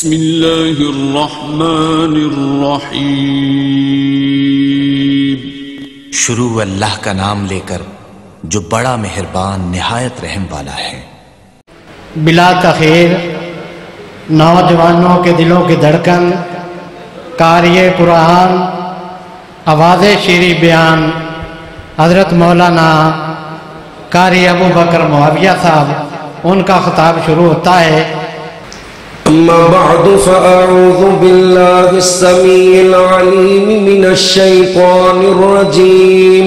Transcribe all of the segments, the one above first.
بسم اللہ الرحمن الرحیم۔ شروع اللہ کا نام لے کر جو بڑا مہربان نہایت رحم والا ہے۔ بلا تاخیر نوجوانوں کے دلوں کی دھڑکن، قاری قرآن، آواز شیریں بیان حضرت مولانا قاری ابو بکر معاویہ صاحب، ان کا خطاب شروع ہوتا ہے۔ اما بعد فاعوذ باللہ السمیع العلیم من الشیطان الرجیم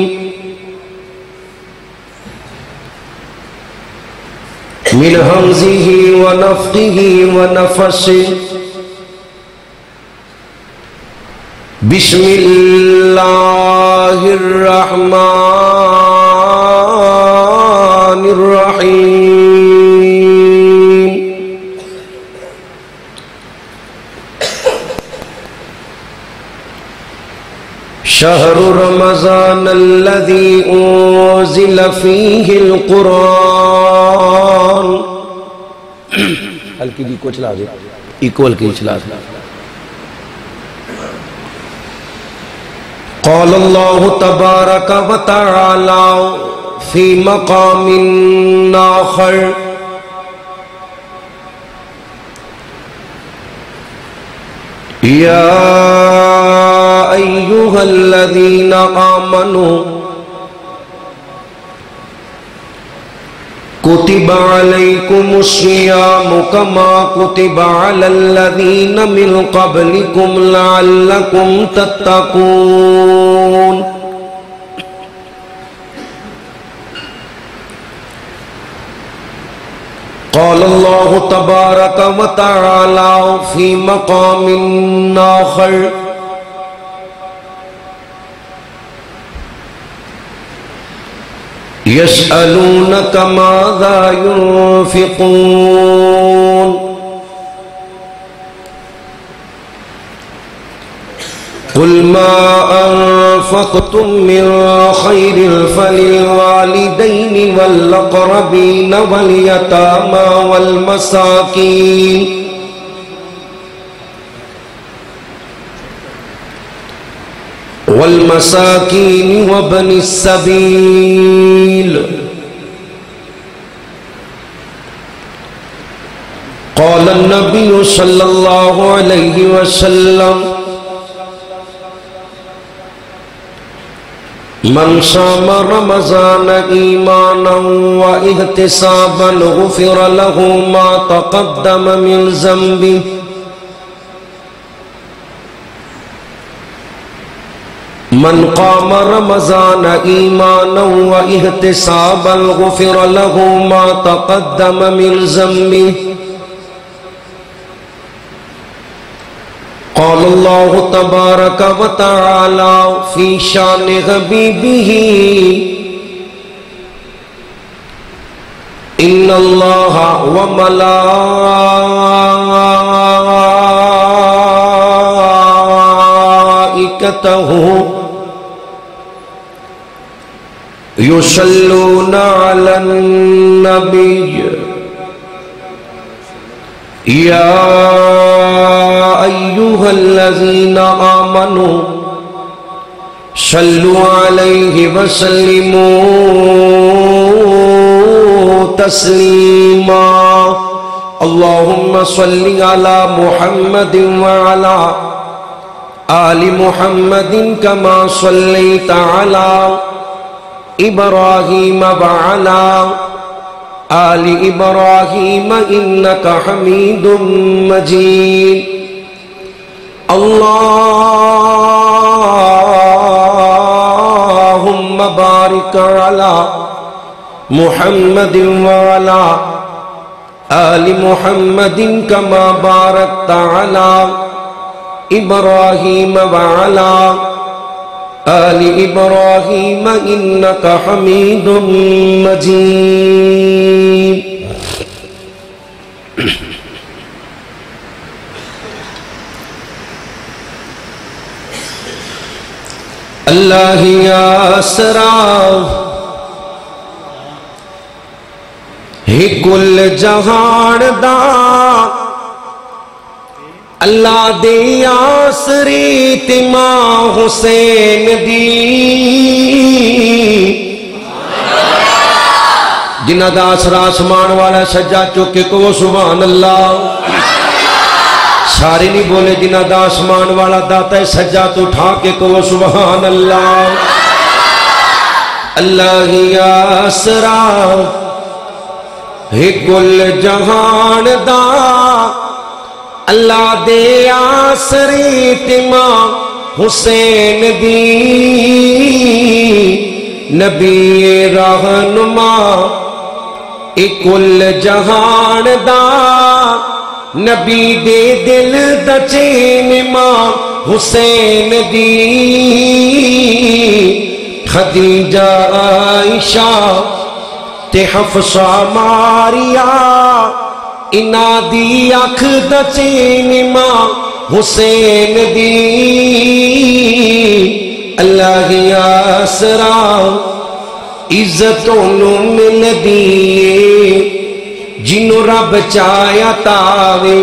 من ہمزہ ونفخہ ونفثہ۔ بسم اللہ الرحمن الرحیم۔ شہر رمضان الذی انزل فیہ القرآن۔ ہلکی جی کو چلا دے، ایکول کی چلا دے۔ قال اللہ تبارک و تعالی فی مقام آخر۔ یا ایہا الذین آمنوا کتب علیکم الصیام کما کتب علی الذین من قبلکم لعلکم تتقون۔ قال اللہ تبارک و تعالی فی مقام آخر۔ یسألونک ماذا ينفقون قل ما انفقتم من خیر فللوالدین والاقربین والیتامی والمساکین وابن السبیل۔ قال النبی صلی اللہ علیہ وسلم من صام رمضان ایمانا واحتسابا غفر له ما تقدم من ذنبه۔ من قام رمضان ایمانا واحتسابا غفر له ما تقدم من ذنبه۔ قال اللہ تبارک و تعالی فی شان حبیبہ ان اللہ وملائکتہ یصلون علی النبی یا ایہا الذین آمنوا صلوا علیہ وسلموا تسلیما۔ اللہم صلی علی محمد وعلی آل محمد کما صلیت علی ابراہیم وعلی آل ابراہیم انک حمید مجید۔ اللہم بارک علی محمد وعلی آل محمد کما بارکت علی ابراہیم وعلی آل ابراہیم انک حمید مجید۔ اللہ آسرا ہی کل جہان دا اللہ دے آسری تماں حسین دی جنہ دا آسرا آسمان والا سجا چکے کو سبحان اللہ سارے نہیں بولے جنہ دا آسمان والا داتا ہے سجا تو اٹھا کے کو سبحان اللہ اللہ ہی آسرا ہے کل جہان دا اللہ دے آسری تماں حسین دی نبی رہنما کل جہان دا نبی دے دل دا چین ماں حسین دی خدیجہ عائشہ تے حفصہ ماریا انا دی اکھ دا چین ماں حسین دی اللہ کی آسرا عزتوں نو مل دیئے جنوں رب چاہیا تاوے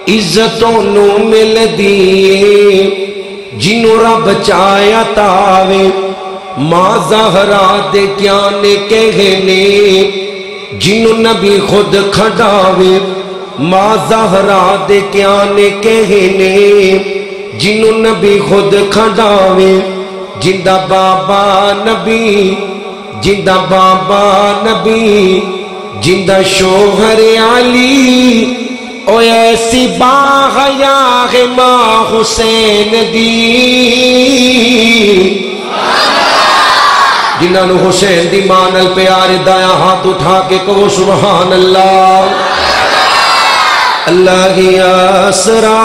عزتوں نو مل دیئے جنوں رب چاہیا تاوے ماں زہرا دے کیا نے کہنے جنوں نبی خود کھڑاوے ماں زہرا دے کیا نے کہنے جنوں نبی خود کھڑاوے جندہ بابا نبی جندہ بابا نبی جندہ شوہر علی او ایسی باغیا ہے ماں حسین دی جنہاں نو حسین دی مانل پیار دایا ہاتھ اٹھا کے کہو سبحان اللہ اللہ کی آسرا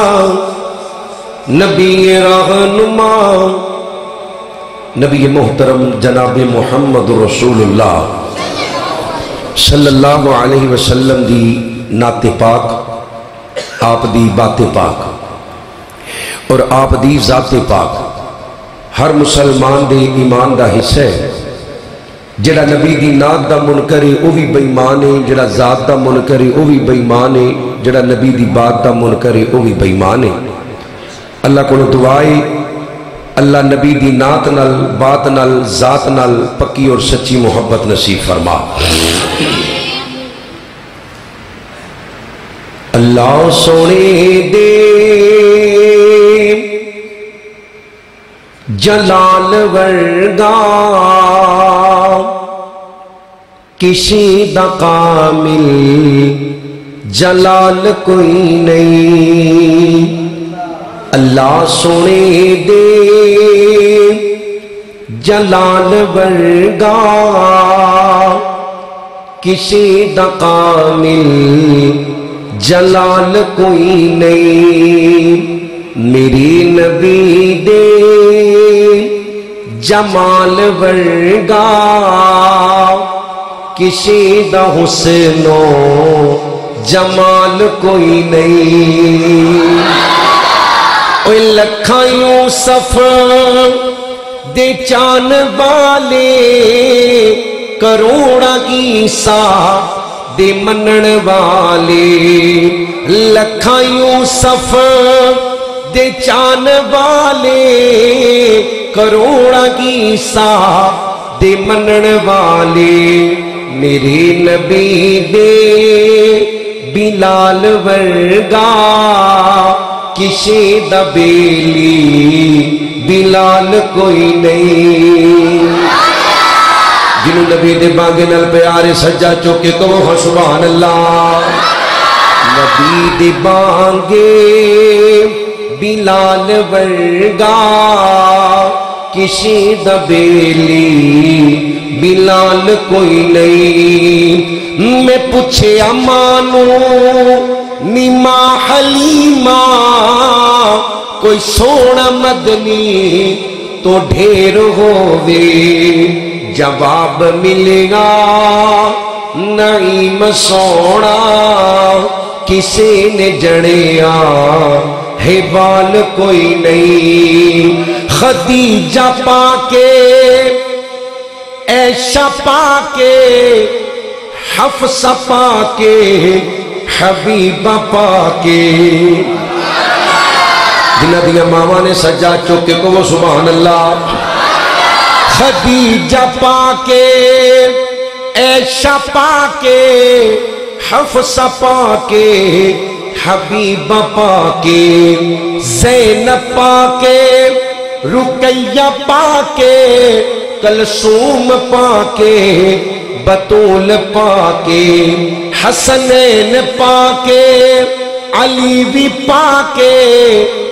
نبی رہنما نبی محترم جناب محمد رسول اللہ صلی اللہ علیہ وسلم دی نعت پاک آپ دی بات پاک اور آپ دی ذات پاک ہر مسلمان دے ایمان دا حصہ ہے جڑا نبی دی نعت دا منکر ہے وہ بھی بےمان ہے جڑا ذات دا منکر ہے وہ بھی بےمان ہے جڑا نبی دی بات دا منکر ہے وہ بھی بےمان ہے اللہ کو دعائے اللہ نبی دی نعت نال بات نال ذات نال پکی اور سچی محبت نصیب فرما اللہ سونے دے جلال ورگا کسی دا کامل جلال کوئی نہیں اللہ سونے دے جلال ورگا کسی دا کامل جلال کوئی نہیں میری نبی دے جمال ورگا کسی دا حسن و جمال کوئی نہیں اوہ لکھاں یوسف دے چان والے کروڑا عیسیٰ دے منن والے لکھاں یوسف دے چان والے کروڑا عیسیٰ دے منن والے میرے نبی دے بلال ورگا کسی دا بیلی بلال کوئی نہیں جنہوں نبی دے بانگے نال پیارے سجا چوکے کہو سبحان اللہ نبی دے بانگے بلال ورگا کسی دا بیلی بلال کوئی نہیں میں پوچھے امانو نیما حلیمہ کوئی سونا مدنی تو ڈھیر ہووے جواب ملے گا نعیم سونا کسی نے جڑیا ہے بال کوئی نہیں خدیجہ پاکے عائشہ پاکے حفصہ پاکے حبیبہ پاکے جنہ دیا ماما نے سجا چوکے کو وہ سبحان اللہ. خدیجہ پاکے، عائشہ پاکے، حفصہ پاکے، حبیبہ پاکے، زینب پاکے، رقیہ پاکے، کلثوم پاکے، بطول پاکے، حسنین پاکے، علی بھی پاکے،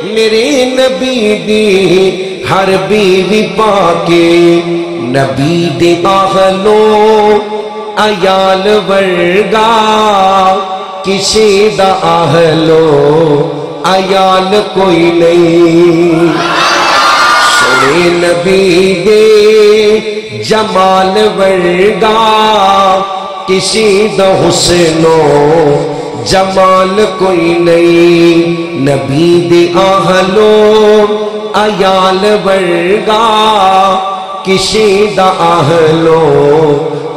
میرے نبی دی ہر بیوی پاکے. نبی دے آہلو عیال ورگا کسی دا آہلو عیال کوئی نہیں. سونے نبی دے جمال ورگا کسی دا حسنو جمال کوئی نہیں. نبی دے آہلو عیال ورگا کسی دا آہلو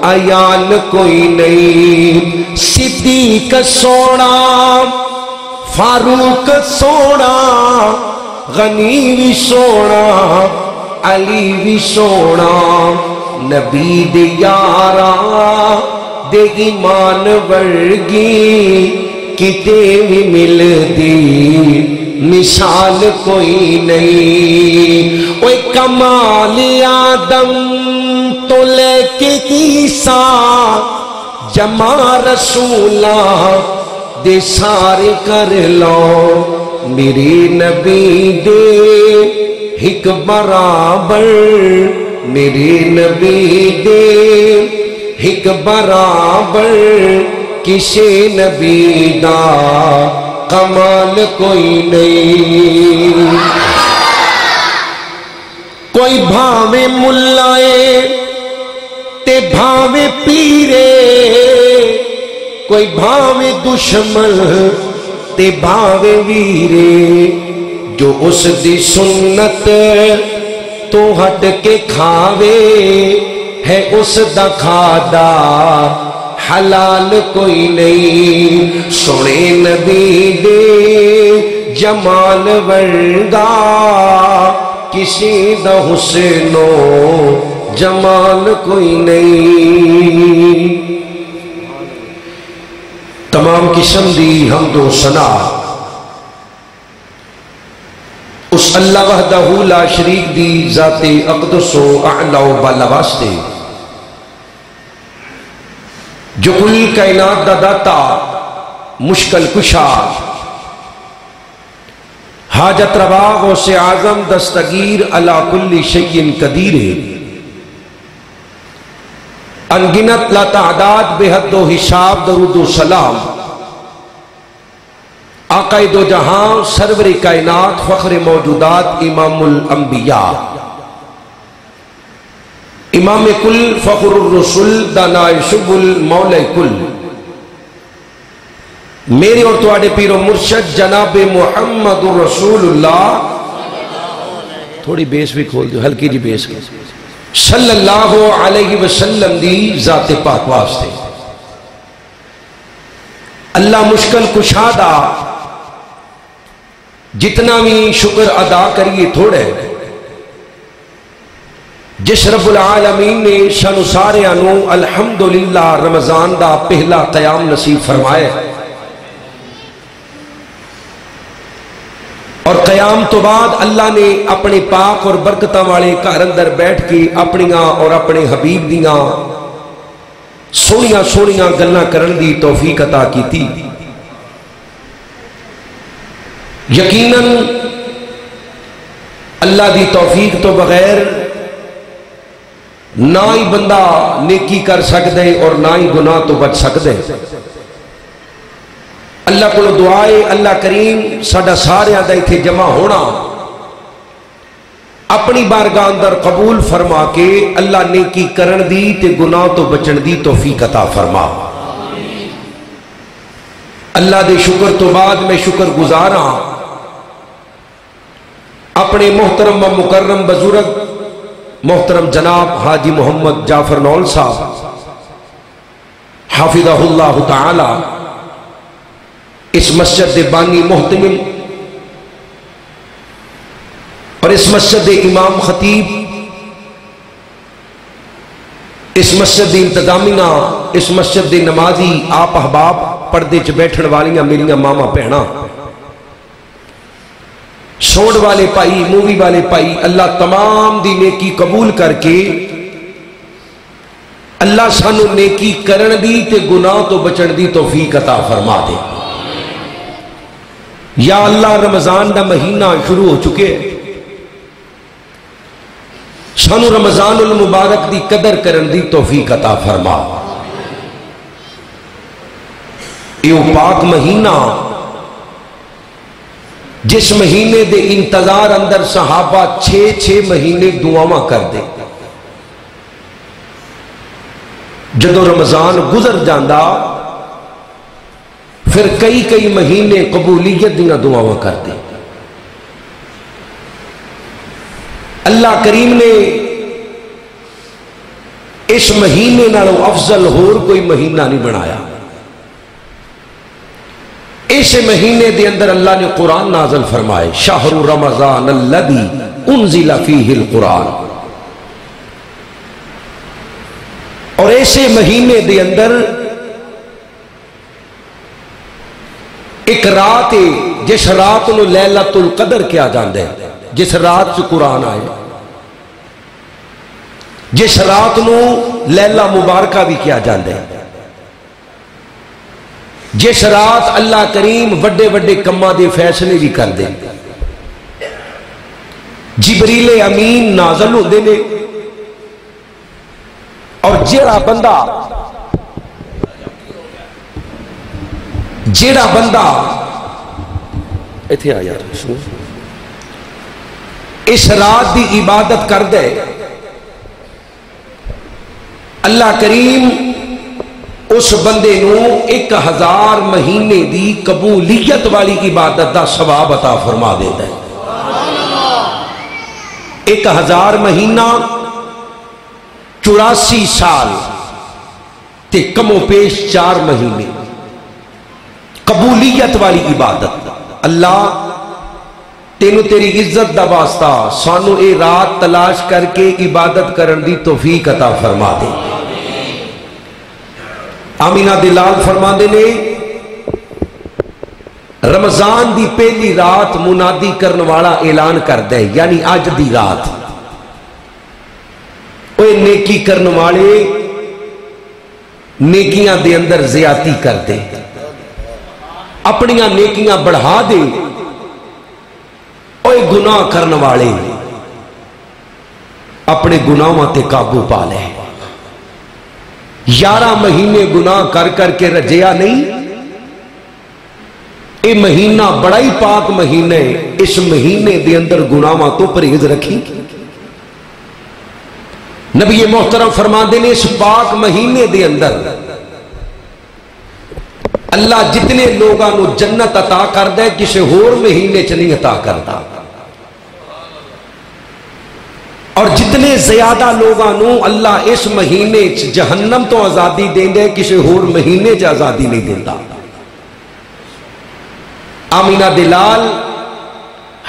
عیال کوئی نہیں. صدیق سونا، فاروق سونا، غنی بھی سونا، علی بھی سونا. نبی دے یارا دے ایمان ورگی کتے بھی مل دی مثال کوئی نہیں. اوے کمال آدم تو لے کے عیسیٰ جمع رسولہ دے سارے کر لو. میرے نبی دے ہک برابر، میرے نبی دے ہک برابر کسی نبی دا کمال کوئی نہیں. کوئی بھاوے ملائے تے بھاوے پیرے، کوئی بھاوے دشمن تے بھاوے ویرے. جو اس دی سنت تو ہٹ کے کھاوے ہے اس دا کھادا حلال کوئی نہیں. سونے نبی دے جمال ورگا کسی دا حسنو جمال کوئی نہیں. تمام قسم دی حمد و ثنا اس اللہ وحدہ لا شریک دی ذات اقدس و اعلی و بالا واسطے جو کل کائنات دا داتا، مشکل کشا، حاجت روا غوث اعظم دستگیر علی کل شیء قدیر، انگنت لا تعداد بے حد و حساب درود و سلام آقا دو جہاں سرور کائنات فخر موجودات امام الانبیاء امام کل فخر الرسل دانائے شب المولى کل میرے اور تواڈے پیر و مرشد جناب محمد رسول اللہ، تھوڑی بیس بھی کھول دو، ہلکی جی بیس صلی اللہ علیہ وسلم دی ذات پاک واسطے. اللہ مشکل کشادہ جتنا بھی شکر ادا کریے تھوڑے. جس رب العالمین نے شان سارے انو الحمدللہ رمضان دا پہلا قیام نصیب فرمائے اور قیام تو بعد اللہ نے اپنے پاک اور برکتہ والے گھر اندر بیٹھ کے اپنیاں اور اپنے حبیب دیاں سونیاں سونیاں گلاں کرن دی توفیق عطا کیتی. یقیناً اللہ دی توفیق تو بغیر نہ ہی بندہ نیکی کر سکتے اور نہ ہی گناہ تو بچ سکتے. اللہ کو دعائے اللہ کریم ساڈا سارے دا ایتھے جمع ہونا اپنی بارگاہ اندر قبول فرما کے اللہ نیکی کرن دی تے گناہ تو بچن دی توفیق عطا فرما. اللہ دے شکر تو بعد میں شکر گزاراں اپنے محترم و مکرم بزرگ محترم جناب حاجی محمد جعفر نول صاحب حافظہ اللہ تعالی اس مسجد دے بانی محتمل اور اس مسجد دے امام خطیب، اس مسجد دی انتظامیہ، اس مسجد دے نمازی، آپ احباب، پردے چ بیٹھن والیاں میریاں ماما بہناں، سوڑ والے پائی، مووی والے پائی، اللہ تمام دی نیکی قبول کر کے اللہ سانو نیکی کرن دی تے گناہ تو بچن دی توفیق عطا فرما دے۔ یا اللہ رمضان دا مہینہ شروع ہو چکے، سانو رمضان المبارک دی قدر کرن دی توفیق عطا فرما۔ یہ پاک مہینہ جس مہینے دے انتظار اندر صحابہ 6 مہینے دعاواں کر دے، جدو رمضان گزر جاندہ پھر کئی مہینے قبولیت دیاں دعاواں کر دے۔ اللہ کریم نے اس مہینے نالوں افضل ہور کوئی مہینہ نہیں بنایا۔ اس مہینے دے اندر اللہ نے قرآن نازل فرمائے، شہر رمضان الذی انزل فیہ القرآن، اور ایسے مہینے دے اندر ایک رات ہے جس رات نو لیلۃ القدر کیا جاندے ہے، جس رات سے قرآن آئے، جس رات نو لیلہ مبارکہ بھی کیا جاندے ہے، جس رات اللہ کریم وڈے وڈے کماں دے فیصلے بھی کر دے، جبریل امین نازل ہوندے نے، اور جیڑا بندہ ایتھے آ یار اس رات دی عبادت کر دے، اللہ کریم اس بندے نو 1000 مہینے دی قبولیت والی عبادت دا ثواب عطا فرما دیتا ہے۔ 1000 مہینہ 84 سال تے کم و پیش 4 مہینے قبولیت والی عبادت۔ اللہ تینو تیری عزت دا واسطہ سانو اے رات تلاش کر کے عبادت کرن دی توفیق عطا فرما دے۔ آمینہ دلال فرما دے نے رمضان دی پہلی رات منادی کرن والا اعلان کر دے، یعنی آج دی رات اوے نیکی کرن والے نیکیاں دے اندر زیادتی کر دے، اپنیاں نیکیاں بڑھا دے، اوے گناہ کرن والے اپنے گناہوں تے قابو پا لے۔ 11 مہینے گناہ کر کے رجیا نہیں، اے مہینہ بڑا ہی پاک مہینہ ہے، اس مہینے دے اندر گناہوں تو پرہیز رکھی۔ نبی محترم فرماندے نے اس پاک مہینے دے اندر اللہ جتنے لوگاں نو جنت عطا کر دے کسے ہور مہینے چ نہیں عطا کرتا، اور جتنے زیادہ لوگاں نو اللہ اس مہینے چ جہنم تو آزادی دیں دے کسے ہور مہینے چ آزادی نہیں دیتا۔ آمینہ دلال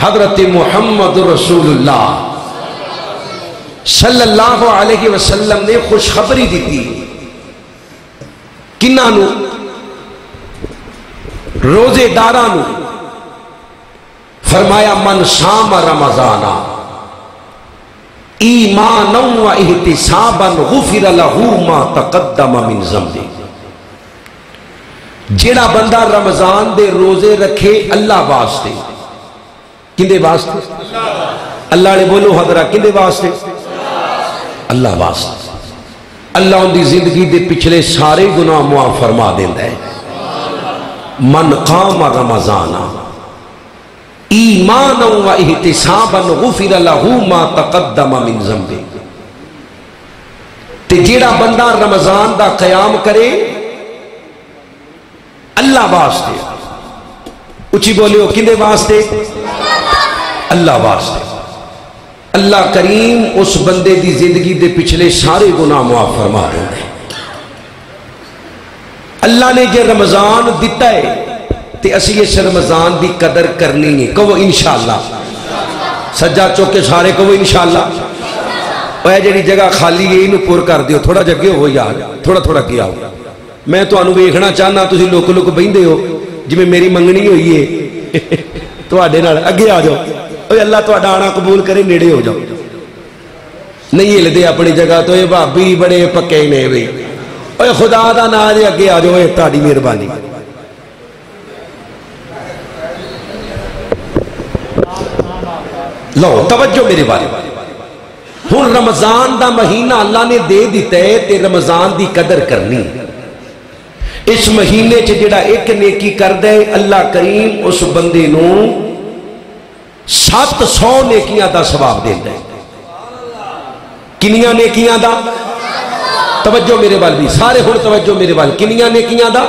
حضرت محمد رسول اللہ صلی اللہ علیہ وسلم نے خوشخبری دیتی کنہاں نو؟ روزے داراں نو۔ فرمایا من صام رمضان ایمانا و احتسابا غفر لہ ما تقدم من ذنبہ، جیڑا بندہ رمضان دے روزے رکھے اللہ واسطے، کندے واسطے؟ اللہ نے بولو حضرہ کندے واسطے؟ اللہ واسطے۔ اللہ ان دی زندگی دے پچھلے سارے گناہ معاف فرما دیندہ ہے۔ من قام رمضان ایمانا و احتسابا غفر لہ ما تقدم من ذنبہ، تے جیڑا بندہ رمضان دا قیام کرے اللہ واسطے، اچھی بولے ہو کندے واسطے؟ اللہ واسطے، اللہ کریم اس بندے دی زندگی دے پچھلے سارے گناہ معاف فرما دیندے۔ اللہ نے جے رمضان دیتا ہے تے اسی اس رمضان دی قدر کرنی ہے، کہو انشاءاللہ۔ سجا چوک کے سارے کو انشاءاللہ اے جڑی جگہ خالی ہے انہوں پور کر دیو تھوڑا جگہ ہو یار تھوڑا تھوڑا کیا ہو میں تو انہوں ویکھنا چاہنا تسی لوک لوک بہندے ہو جی میں میری منگنی ہوئی ہے تو آڈے نال اگے آ جاؤ اے اللہ تو آڈا آنا قبول کرے نیڑے ہو جاؤ نہیں ہل دے اپنی جگہ تو اے بھابی بڑے پکے نے بھئی اے خدا دا نا دے اگے آ جاؤ اے تہاڈی مہربانی لو توجہ میرے بارے ہن رمضان دا مہینہ اللہ نے دے دیتا ہے تے رمضان دی قدر کرنی اس مہینے چ جڑا ایک نیکی کر دے اللہ کریم اس بندے نو 700 نیکیاں دا ثواب دیندا ہے کنیاں نیکیاں دا توجہ میرے وال بھی سارے ہن توجہ میرے وال کنیاں نیکیاں دا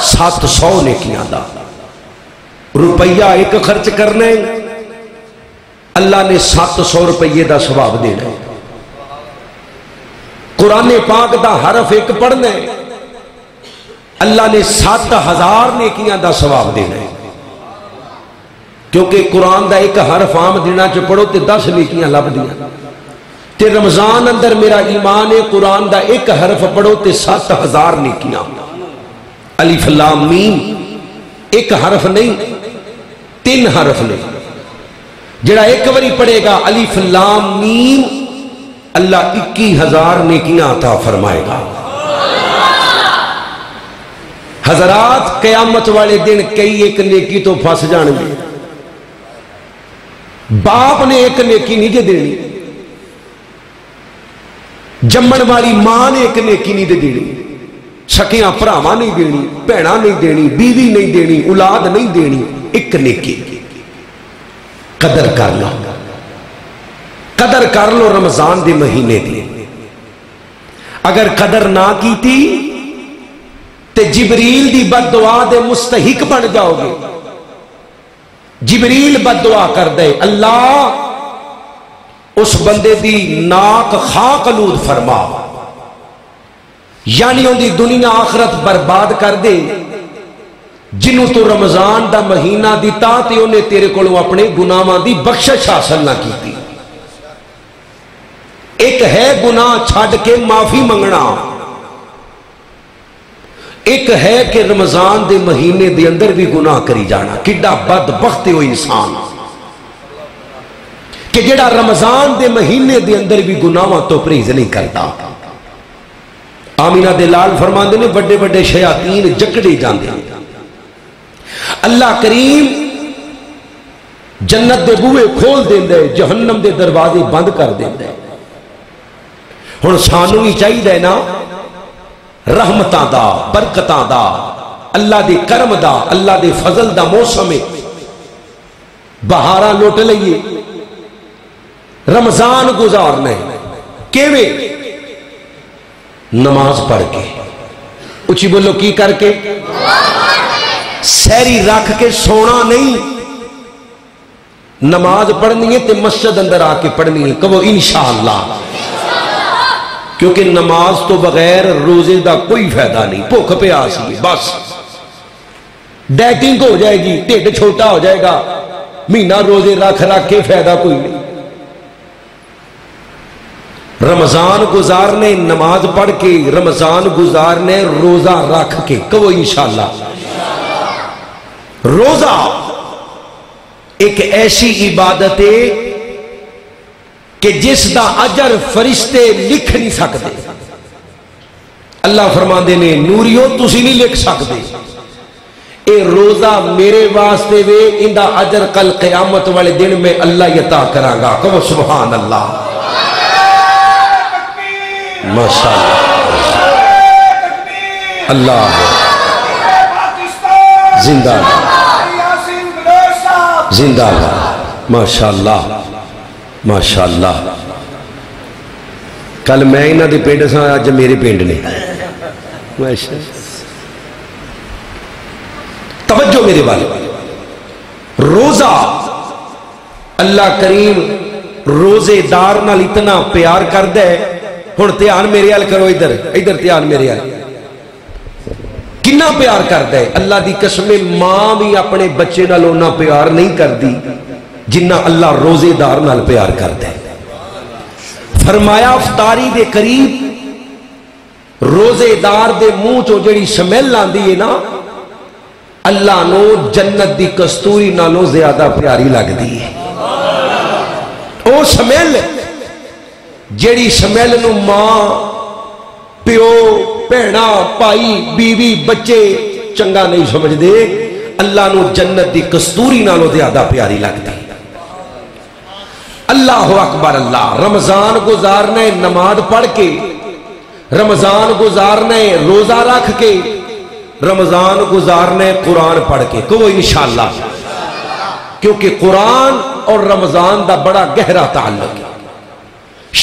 700 نیکیاں دا روپیہ ایک خرچ کرنا ہے اللہ نے 700 روپیے دا ثواب دینا ہے قرآن پاک دا حرف ایک پڑھنا ہے اللہ نے 7000 نیکیاں دا ثواب دینا ہے کیونکہ قرآن دا ایک حرف عام دینا چ پڑھو تے 10 نیکیاں لب دیاں تے رمضان اندر میرا ایمان ہے قرآن دا ایک حرف پڑھو تے 7000 نیکیاں الف لام میم ایک حرف نہیں 3 حرف نہیں جڑا ایک وری پڑھے گا الف لام میم اللہ 21000 نیکیاں عطا فرمائے گا حضرات قیامت والے دن کئی ایک نیکی تو پھنس جان گے باپ نے ایک نیکی نہیں دے دینی جمن والی ماں نے ایک نیکی نہیں دے دینی سکیاں پراواں نہیں دینی بہناں نہیں دینی بیوی نہیں دینی اولاد نہیں دینی ایک نیکی قدر کر لو رمضان دے مہینے دی اگر قدر نہ کی تھی تے جبریل دی بد دعا دے مستحق بن جاؤ گے جبریل بد دعا کر دے اللہ اس بندے دی ناک خاک آلود فرما یعنی ان دی دنیا آخرت برباد کر دے جنہوں تو رمضان دا مہینہ دیتا تے انہیں تیرے کولوں اپنے گناہاں دی بخشش حاصل نہ کی تھی ایک ہے گناہ چھڈ کے معافی منگنا ایک ہے کہ رمضان دے مہینے دے اندر بھی گناہ کری جانا کڈا بدبخت ہے وہ انسان کہ جڑا رمضان دے مہینے دے اندر بھی گناہاں تو پرہیز نہیں کرتا آمینہ دے لال فرماندے نے بڑے بڑے شیاطین جکڑے جاندے اللہ کریم جنت دے بوئے کھول دیندے جہنم دے دروازے بند کر دیندے ہن سانوں ہی چاہیے نا رحمتاں دا برکتاں دا اللہ دے کرم دا اللہ دے فضل دا موسم بہاراں لوٹ لئیے رمضان گزارنے کیویں نماز پڑھ کے اچھی بولو کی کر کے سیری رکھ کے سونا نہیں نماز پڑھنی ہے تے مسجد اندر آ کے پڑھنی ہے کہو انشاءاللہ کیونکہ نماز تو بغیر روزے دا کوئی فائدہ نہیں بھوک پیاس ہی بس ڈیٹنگ ہو جائے گی ٹھڈ چھوٹا ہو جائے گا مہینہ روزے رکھ کے فائدہ کوئی نہیں رمضان گزارنے نماز پڑھ کے رمضان گزارنے روزہ رکھ کے کہو انشاءاللہ روزہ ایک ایسی عبادت ہے کہ جس دا اجر فرشتے لکھ نہیں سکتے اللہ فرماندے نے نوریو تسی نہیں لکھ سکتے اے روزہ میرے واسطے وے ان دا اجر کل قیامت والے دن میں اللہ عطا کراں گا کہو سبحان اللہ ماشاءاللہ اللہ زندہ زندہ ماشاءاللہ ماشاءاللہ کل میں انہاں دے پنڈ سا اج میرے پنڈ نے توجہ میرے والے روزہ اللہ کریم روزے دار نال اتنا پیار کر دے ہن دھیان میرے حال کرو ادھر ادھر دھیان میرے حال کنا پیار کر دے اللہ دی قسم ماں بھی اپنے بچے نال اونا پیار نہیں کر دی جنہ اللہ روزے دار نال پیار کر دے. فرمایا افطاری دے قریب روزے دار دے منہ چو جڑی سمیل آندی ہے نا اللہ نو جنت دی کستوری نالوں زیادہ پیاری لگ دی ہے. او سمیل جڑی سمیل نو ماں پیو بہنا بھائی بیوی بچے چنگا نہیں سمجھ دے اللہ نو جنت دی کستوری نالوں زیادہ پیاری لگ دی. اللہ اکبر اللہ. رمضان گزارنے نماز پڑھ کے رمضان گزارنے روزہ رکھ کے رمضان گزارنے قرآن پڑھ کے کہو انشاءاللہ. کیونکہ قرآن اور رمضان دا بڑا گہرا تعلق ہے.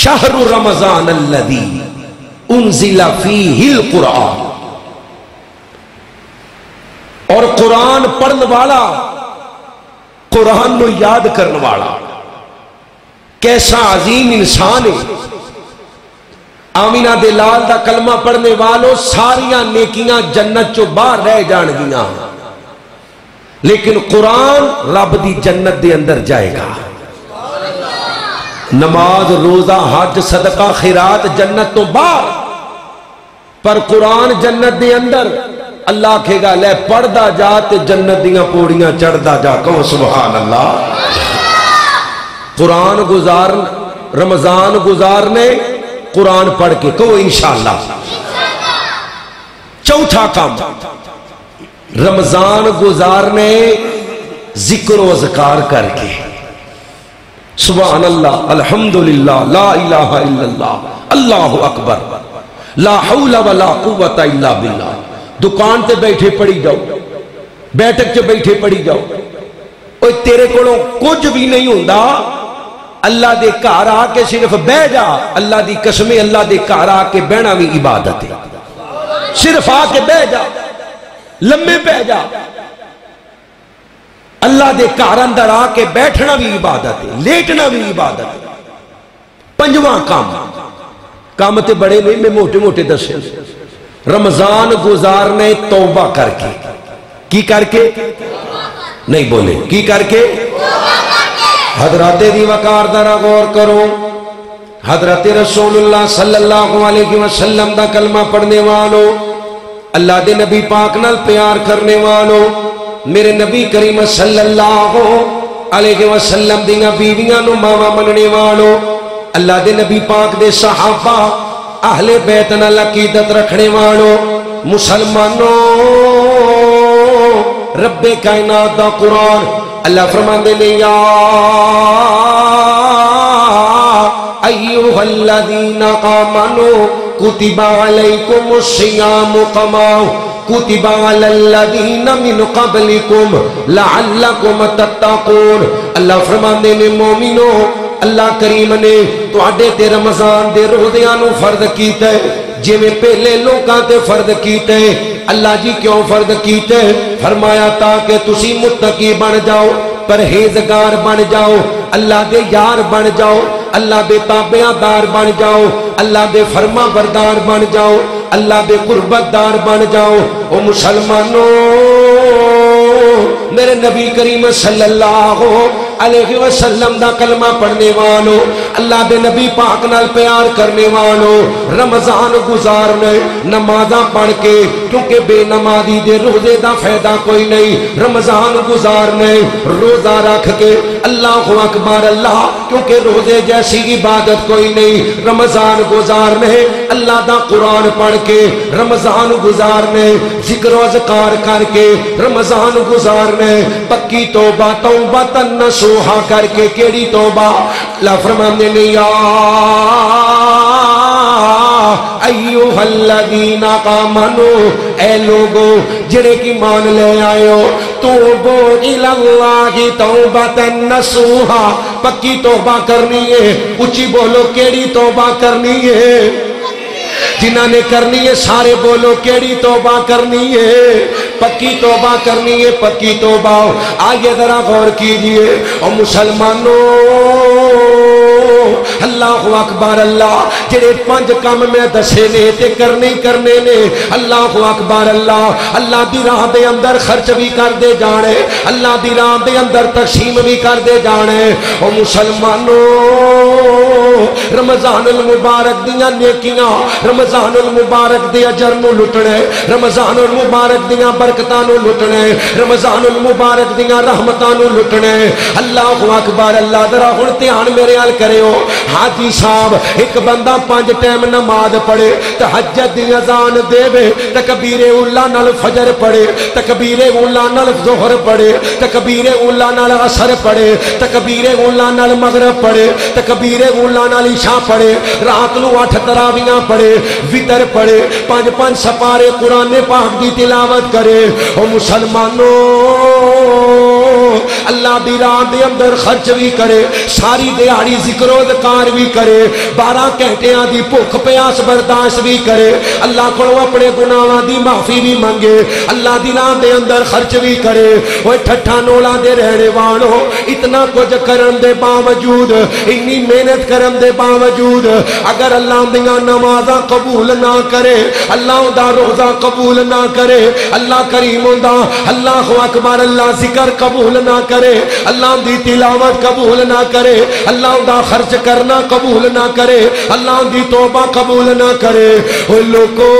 شہر رمضان الذی انزل فیہ القرآن. اور قرآن پڑھنے والا قرآن نو یاد کرنے والا کیسا عظیم انسان ہے. آمینہ دے لال دا کلمہ پڑھنے والوں ساریاں نیکیاں جنت چو باہر رہ جان گیاں لیکن قرآن رب دی جنت دے اندر جائے گا. نماز روزہ حج صدقہ خیرات جنت تو باہر پر قرآن جنت دے اندر. اللہ کہے گا لے پڑھ دا جا تے جنت دیاں پوڑیاں چڑھ دا جا. کہو سبحان اللہ. قرآن رمضان گزارنے قرآن پڑھ کے کہو انشاءاللہ. چوتھا کام رمضان گزارنے ذکر و اذکار کر کے سبحان اللہ الحمدللہ لا الہ الا اللہ اللہ اکبر لا حول ولا قوت الا باللہ. دکان تے بیٹھے پڑھی جاؤ بیٹھک چ بیٹھے پڑھی جاؤ. اوہ تیرے کولوں کچھ بھی نہیں ہوندا اللہ دے گھر آ کے صرف بہ جا. اللہ دی قسم اللہ دے گھر آ کے بہنا بھی عبادت ہے. صرف آ کے بہ جا لمبے پہ جا. اللہ دے گھر اندر آ کے بیٹھنا بھی عبادت ہے لیٹنا بھی عبادت ہے. پنجواں کام تے بڑے نہیں میں موٹے موٹے دسے. رمضان گزارنے توبہ کر کے کی کر کے نہیں بولے کی کر کے حضرات دی وقار ذرا غور کرو. حضرت رسول اللہ صلی اللہ علیہ وسلم دا کلمہ پڑھنے والو اللہ دے نبی پاک نال پیار کرنے والو میرے نبی کریم صلی اللہ علیہ وسلم دیاں بیویاں نو ماوا مننے والو اللہ دے نبی پاک دے صحابہ اہل بیت نال عقیدت رکھنے والو مسلمانوں رب کائنات دا قرآن اللہ فرماندے نے یا ایوہ الذین آمنوا کتب علیکم الصیام کما کتب علی الذین من قبلکم لعلکم تتقون. اللہ فرماندے نے مومنو اللہ کریم نے تو آڈے تے رمضان دے روزیاں نو فرض کیتا ہے جے میں پہلے لوکاں تے فرض کیتا ہے. اللہ جی کیوں فرض کیتا ہے؟ فرمایا تاکہ تسی متقی بن جاؤ پرہیزگار بن جاؤ اللہ دے یار بن جاؤ اللہ دے تابعہ دار بن جاؤ اللہ دے فرما بردار بن جاؤ اللہ دے قربت دار بن جاؤ. او مسلمانوں میرے نبی کریم صلی اللہ علیہ وسلم دا کلمہ پڑھنے والو اللہ دے نبی پاک نال پیار کرنے والو رمضان گزارنے نمازاں پڑھ کے کیونکہ بے نمازی دے روزے دا فائدہ کوئی نہیں. رمضان گزارنے روزہ رکھ کے اللہ اکبر اللہ کیونکہ روزے جیسی عبادت کوئی نہیں. رمضان گزارنے اللہ دا قرآن پڑھ کے رمضان گزارنے ذکر و اذکار کر کے رمضان گزارنے پکی توبہ توبہ نصوحہ کر کے کیڑی توبہ اللہ فرمانے نے یا ایوہ الذین آمنوا اے لوگو جڑے کی مان لے آئے ہو توبو الاللہ توبہ نصوحہ پکی توبہ کرنی ہے. اچھی بولو کیڑی توبہ کرنی ہے جنہ نے کرنی ہے سارے بولو کیڑی توبہ کرنی ہے پکی توبہ کرنی ہے پکی توبہ. آئیے ذرا غور کیجئے او مسلمانوں اللہ اکبر اللہ جڑے 5 کام میں دسے نے تے کرنے کرنے نے اللہ اکبر اللہ اللہ دی راہ دے اندر خرچ بھی کر دے جانے اللہ دی راہ دے اندر تقسیم بھی کر دے جانے او مسلمانوں رمضان المبارک دیاں نیکیاں رمضان المبارک دے اجر نو لٹنے رمضان المبارک دیاں برکتاں نو لٹنے رمضان المبارک دیاں رحمتاں نو لٹنے اللہ اکبر اللہ ذرا ہن دھیان میرے ال کریو حاجی صاحب ایک بندہ 5 ٹائم نماز پڑھے تہجد دی اذان دے تکبیر اولا نال فجر پڑھے تکبیر اولا نال ظہر پڑھے تکبیر اولا نال عصر پڑھے تکبیر اولا نال مغرب پڑھے تکبیر اولا نال عشاء پڑھے رات نو 8 تراویحاں پڑھے وتر پڑھے 5 سپارے قرآن پاک دی تلاوت کرے او مسلمانوں اللہ دی راہ دے اندر خرچ بھی کرے ساری دیہاڑی ذکر و اذکار بھی کرے 12 گھنٹیاں دی بھوک پیاس برداشت بھی کرے اللہ کو اپنے گناہاں دی معافی بھی منگے اللہ دی راہ دے اندر خرچ بھی کرے اوے ٹھٹھا نولا دے رہنے والو اتنا کچھ کرن دے باوجود اتنی محنت کرن دے باوجود اگر اللہ دیاں نمازاں قبول نہ کرے اللہ دا روزہ قبول نہ کرے اللہ کریم ہوندا اللہ اکبر اللہ ذکر قبول نہ کرے اللہ دی تلاوت قبول نہ کرے اللہ دا خرچ کرنا قبول نہ کرے اللہ دی توبہ قبول نہ کرے او لوگو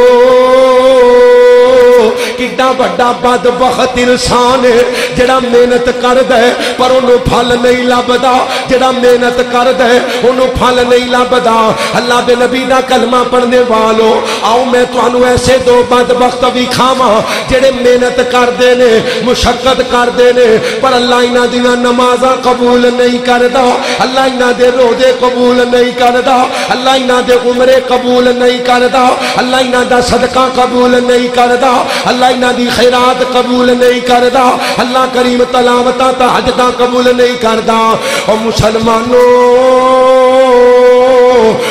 کڈا بڑا بدبخت انسان ہے جڑا محنت کردا ہے پر انہوں پھل نہیں لبدا جڑا محنت کردا ہے انہوں پھل نہیں لبدا اللہ دے نبی دا کلمہ پڑھنے والو آؤ میں تانوں ایسے 2 بدبخت وکھاواں جڑے محنت کردے نے مشقت کردے نے پر اللہ انہاں دیاں نمازاں قبول نہیں کردا اللہ انہاں دے روزے قبول نہیں کردا اللہ انہاں دے عمرے قبول نہیں کردا اللہ انہاں دا صدقہ قبول نہیں کردا اللہ انہاں دی خیرات قبول نہیں کردا اللہ کریم تلاوتاں تہجداں قبول نہیں کردا او مسلمانوں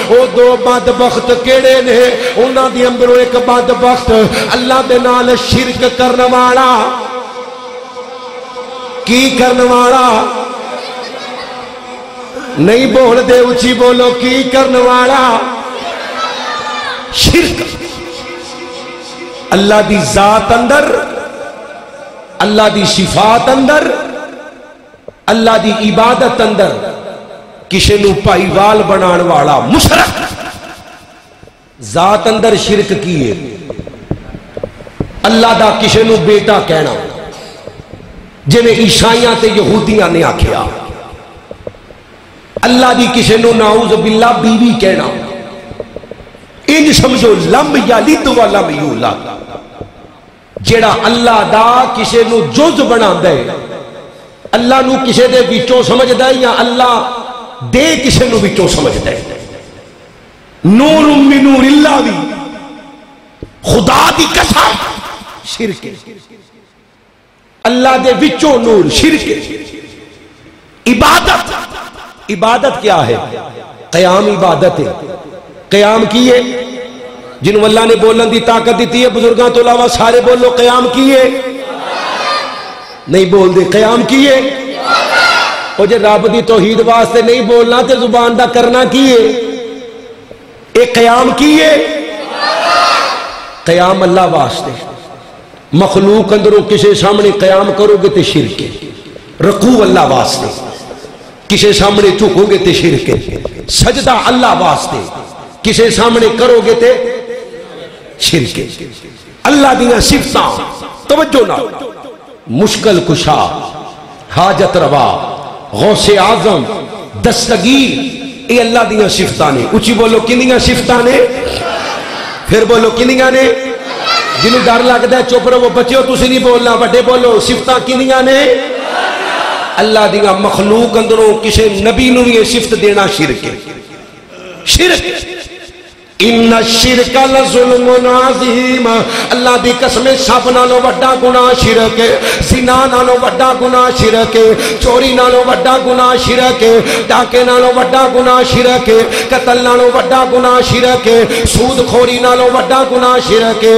او 2 بدبخت کیڑے نے انہاں دی اندروں ایک بدبخت اللہ دے نال شرک کرن والا کی کرن والا نہیں بول دے اچھی بولو کی کرن والا شرک اللہ دی ذات اندر اللہ دی صفات اندر اللہ دی عبادت اندر کسی نو پائیوال بنان والا مشرک ذات اندر شرک کیے اللہ دا کسی نو بیٹا کہنا جنہیں عیسائیاں تے یہودیاں نے آکھیا اللہ دی کسی نو نعوذ باللہ بیوی کہنا انج سمجھو لم یلد ولم یولد جیڑا اللہ دا کسے نو جز بنا دے اللہ نو کسے دے وچوں سمجھ دے یا اللہ دے کسے نو وچوں سمجھ دے نور من نور اللہ بھی خدا دی قسم شرک اللہ دے وچوں نور شرک عبادت کیا ہے قیام عبادت ہے قیام کیے جنہوں اللہ نے بولن دی طاقت دیتی ہے بزرگاں تو علاوہ سارے بولو قیام کیے نہیں بول دے قیام کیے اور جے رب دی توحید واسطے نہیں بولنا تے زبان دا کرنا کیے ایک قیام کیے قیام اللہ واسطے مخلوق اندروں کسی سامنے قیام کرو گے تے شرک رکوع اللہ واسطے کسی سامنے چکو گے تے شرک سجدہ اللہ واسطے کسی سامنے کرو گے تے شرک اللہ دیاں صفتاں توجہ نہ مشکل کشا حاجت روا غوث اعظم دستگیر یہ اللہ دیاں صفتاں نے اچھی بولو کنیاں صفتاں نے پھر بولو کنیاں نے جنہوں ڈر لگتا ہے چپ رہو بچیو تسی نہیں بولنا بڑے بولو صفتاں کنیاں نے اللہ دیاں مخلوق اندروں کسی نبی نو یہ صفت دینا شرک ہے شرک ان الشرک لظلم عظیم اللہ دی قسم سب نالوں وڈا گناہ شرک ہے زنا نالوں وڈا گناہ شرک ہے چوری نالوں وڈا گناہ شرک ہے ڈاکے نالوں وڈا گناہ شرک ہے قتل نالوں وڈا گناہ شرک ہے سود خوری نالوں وڈا گناہ شرک ہے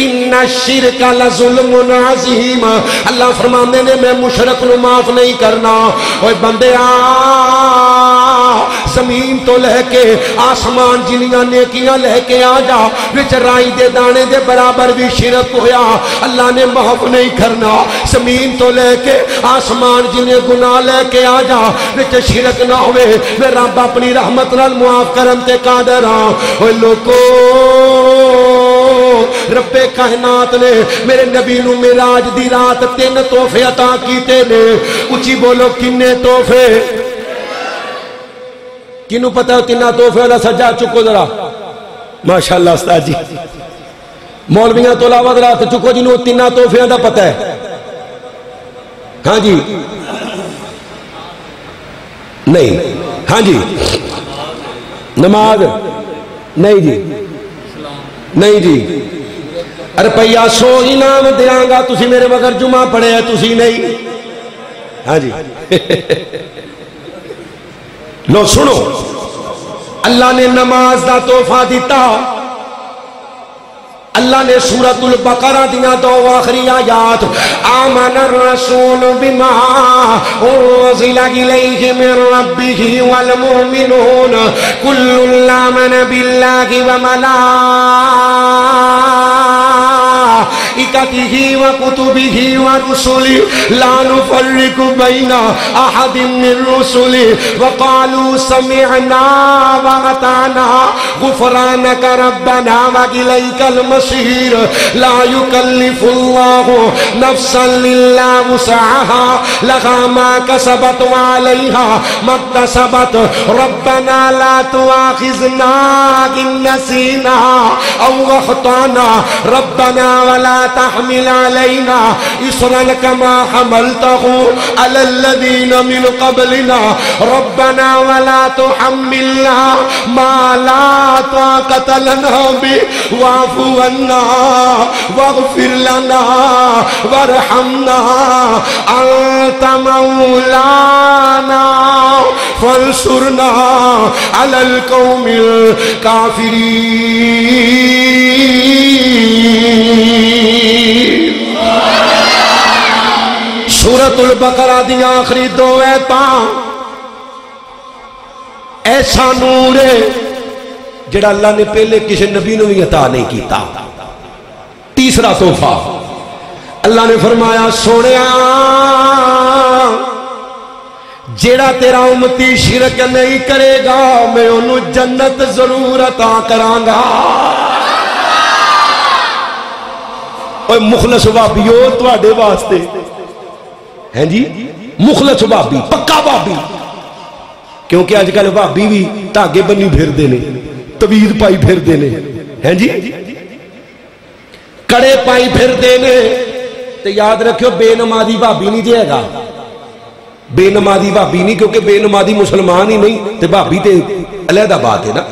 ان الشرک لظلم عظیم اللہ فرماندے نے میں مشرک نو معاف نہیں کرنا اوے بندیا زمین تو لے کے آسمان جنیاں نیکیاں لے کے آ جا وچ رائی دے دانے دے برابر بھی شرک ہویا اللہ نے معاف نہیں کرنا زمین تو لے کے آسمان جنہیں گناہ لے کے آ جا وچ شرک نہ ہوئے میں رب اپنی رحمت نال معاف کرن تے قادر ہاں اوے لوکو رب کائنات نے میرے نبی نو معراج دی رات 3 تحفے عطا کیتے نے اچھی بولو کنے تحفے کنو پتہ ہے تینہ تحفے والا سجاد چکو ذرا ماشاءاللہ استاد جی مولویاں تو علاوہ ذرا چکو جنہوں تینہ تحفے دا پتہ ہے ہاں جی نہیں ہاں جی نماز نہیں جی نہیں جی روپیہ 100 انعام دیاں گا تسی میرے مگر جمعہ پڑھے ہے تسی نہیں ہاں جی لو سنو اللہ نے نماز دا تحفہ دیتا اللہ نے سورۃ البقرہ دیاں دو آخری آیات آمن الرسول بما انزل الیہ من ربہ والمؤمنون کل آمن باللہ وملائکتہ وکتبہ ورسلہ لا نفرق بین احد من رسلہ وقالوا سمعنا واطعنا غفرانک ربنا والیک المصیر لا يكلف الله نفسا الا وسعها لها ما كسبت وعليها ما اكتسبت ربنا لا تؤاخذنا إن نسينا أو أخطأنا ربنا ولا تحمل علينا إصرا كما حملته على الذين من قبلنا ربنا ولا تحملنا ما لا طاقة لنا به واعف عنا واغفر لنا وارحمنا أنت مولانا فانصرنا على القوم الكافرين سورۃ البقرہ دی آخری 2 آیتاں ایسا نور ہے جڑا اللہ نے پہلے کسی نبی نے بھی عطا نہیں کیتا تیسرا تحفہ اللہ نے فرمایا سونیا جیڑا تیرا امتی شرک نہیں کرے گا میں انہوں جنت ضرور عطا کروں گا اوہ مخلص بابیو تواڈے واسطے ہیں جی مخلص بابی پکا بابی کیونکہ آج کل بابی بھی تاگے بنی پھر دینے طویل پائی پھر دینے ہیں جی کڑے پائی پھر دینے تو یاد رکھو بے نمازی بھابی نہیں دے گا بے نمازی بھابی نہیں کیونکہ بے نمازی مسلمان ہی نہیں تو بھابی تے علیحدہ بات ہے نا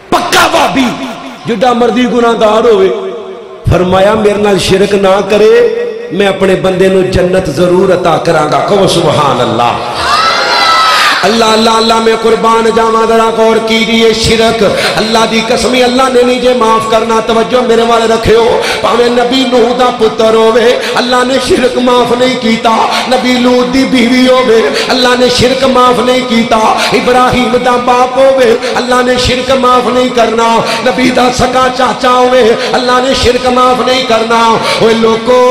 پکا بھابی جڑا مرضی گناہگار ہوئے فرمایا میرے نال شرک نہ کرے میں اپنے بندے نو جنت ضرور عطا کراں گا کہو سبحان اللہ اللہ اللہ اللہ میں قربان جاواں ذرا غور کیجئے شرک اللہ دی قسمی اللہ نے نہیں جے معاف کرنا توجہ میرے والے رکھیو پاویں نبی نوح دا پتر ہوے اللہ نے شرک معاف نہیں کیتا نبی لوط دی بیوی ہوے اللہ نے شرک معاف نہیں کیتا ابراہیم دا باپ ہوے اللہ نے شرک معاف نہیں کرنا نبی دا سکا چاچا ہوے اللہ نے شرک معاف نہیں کرنا اوے لوکو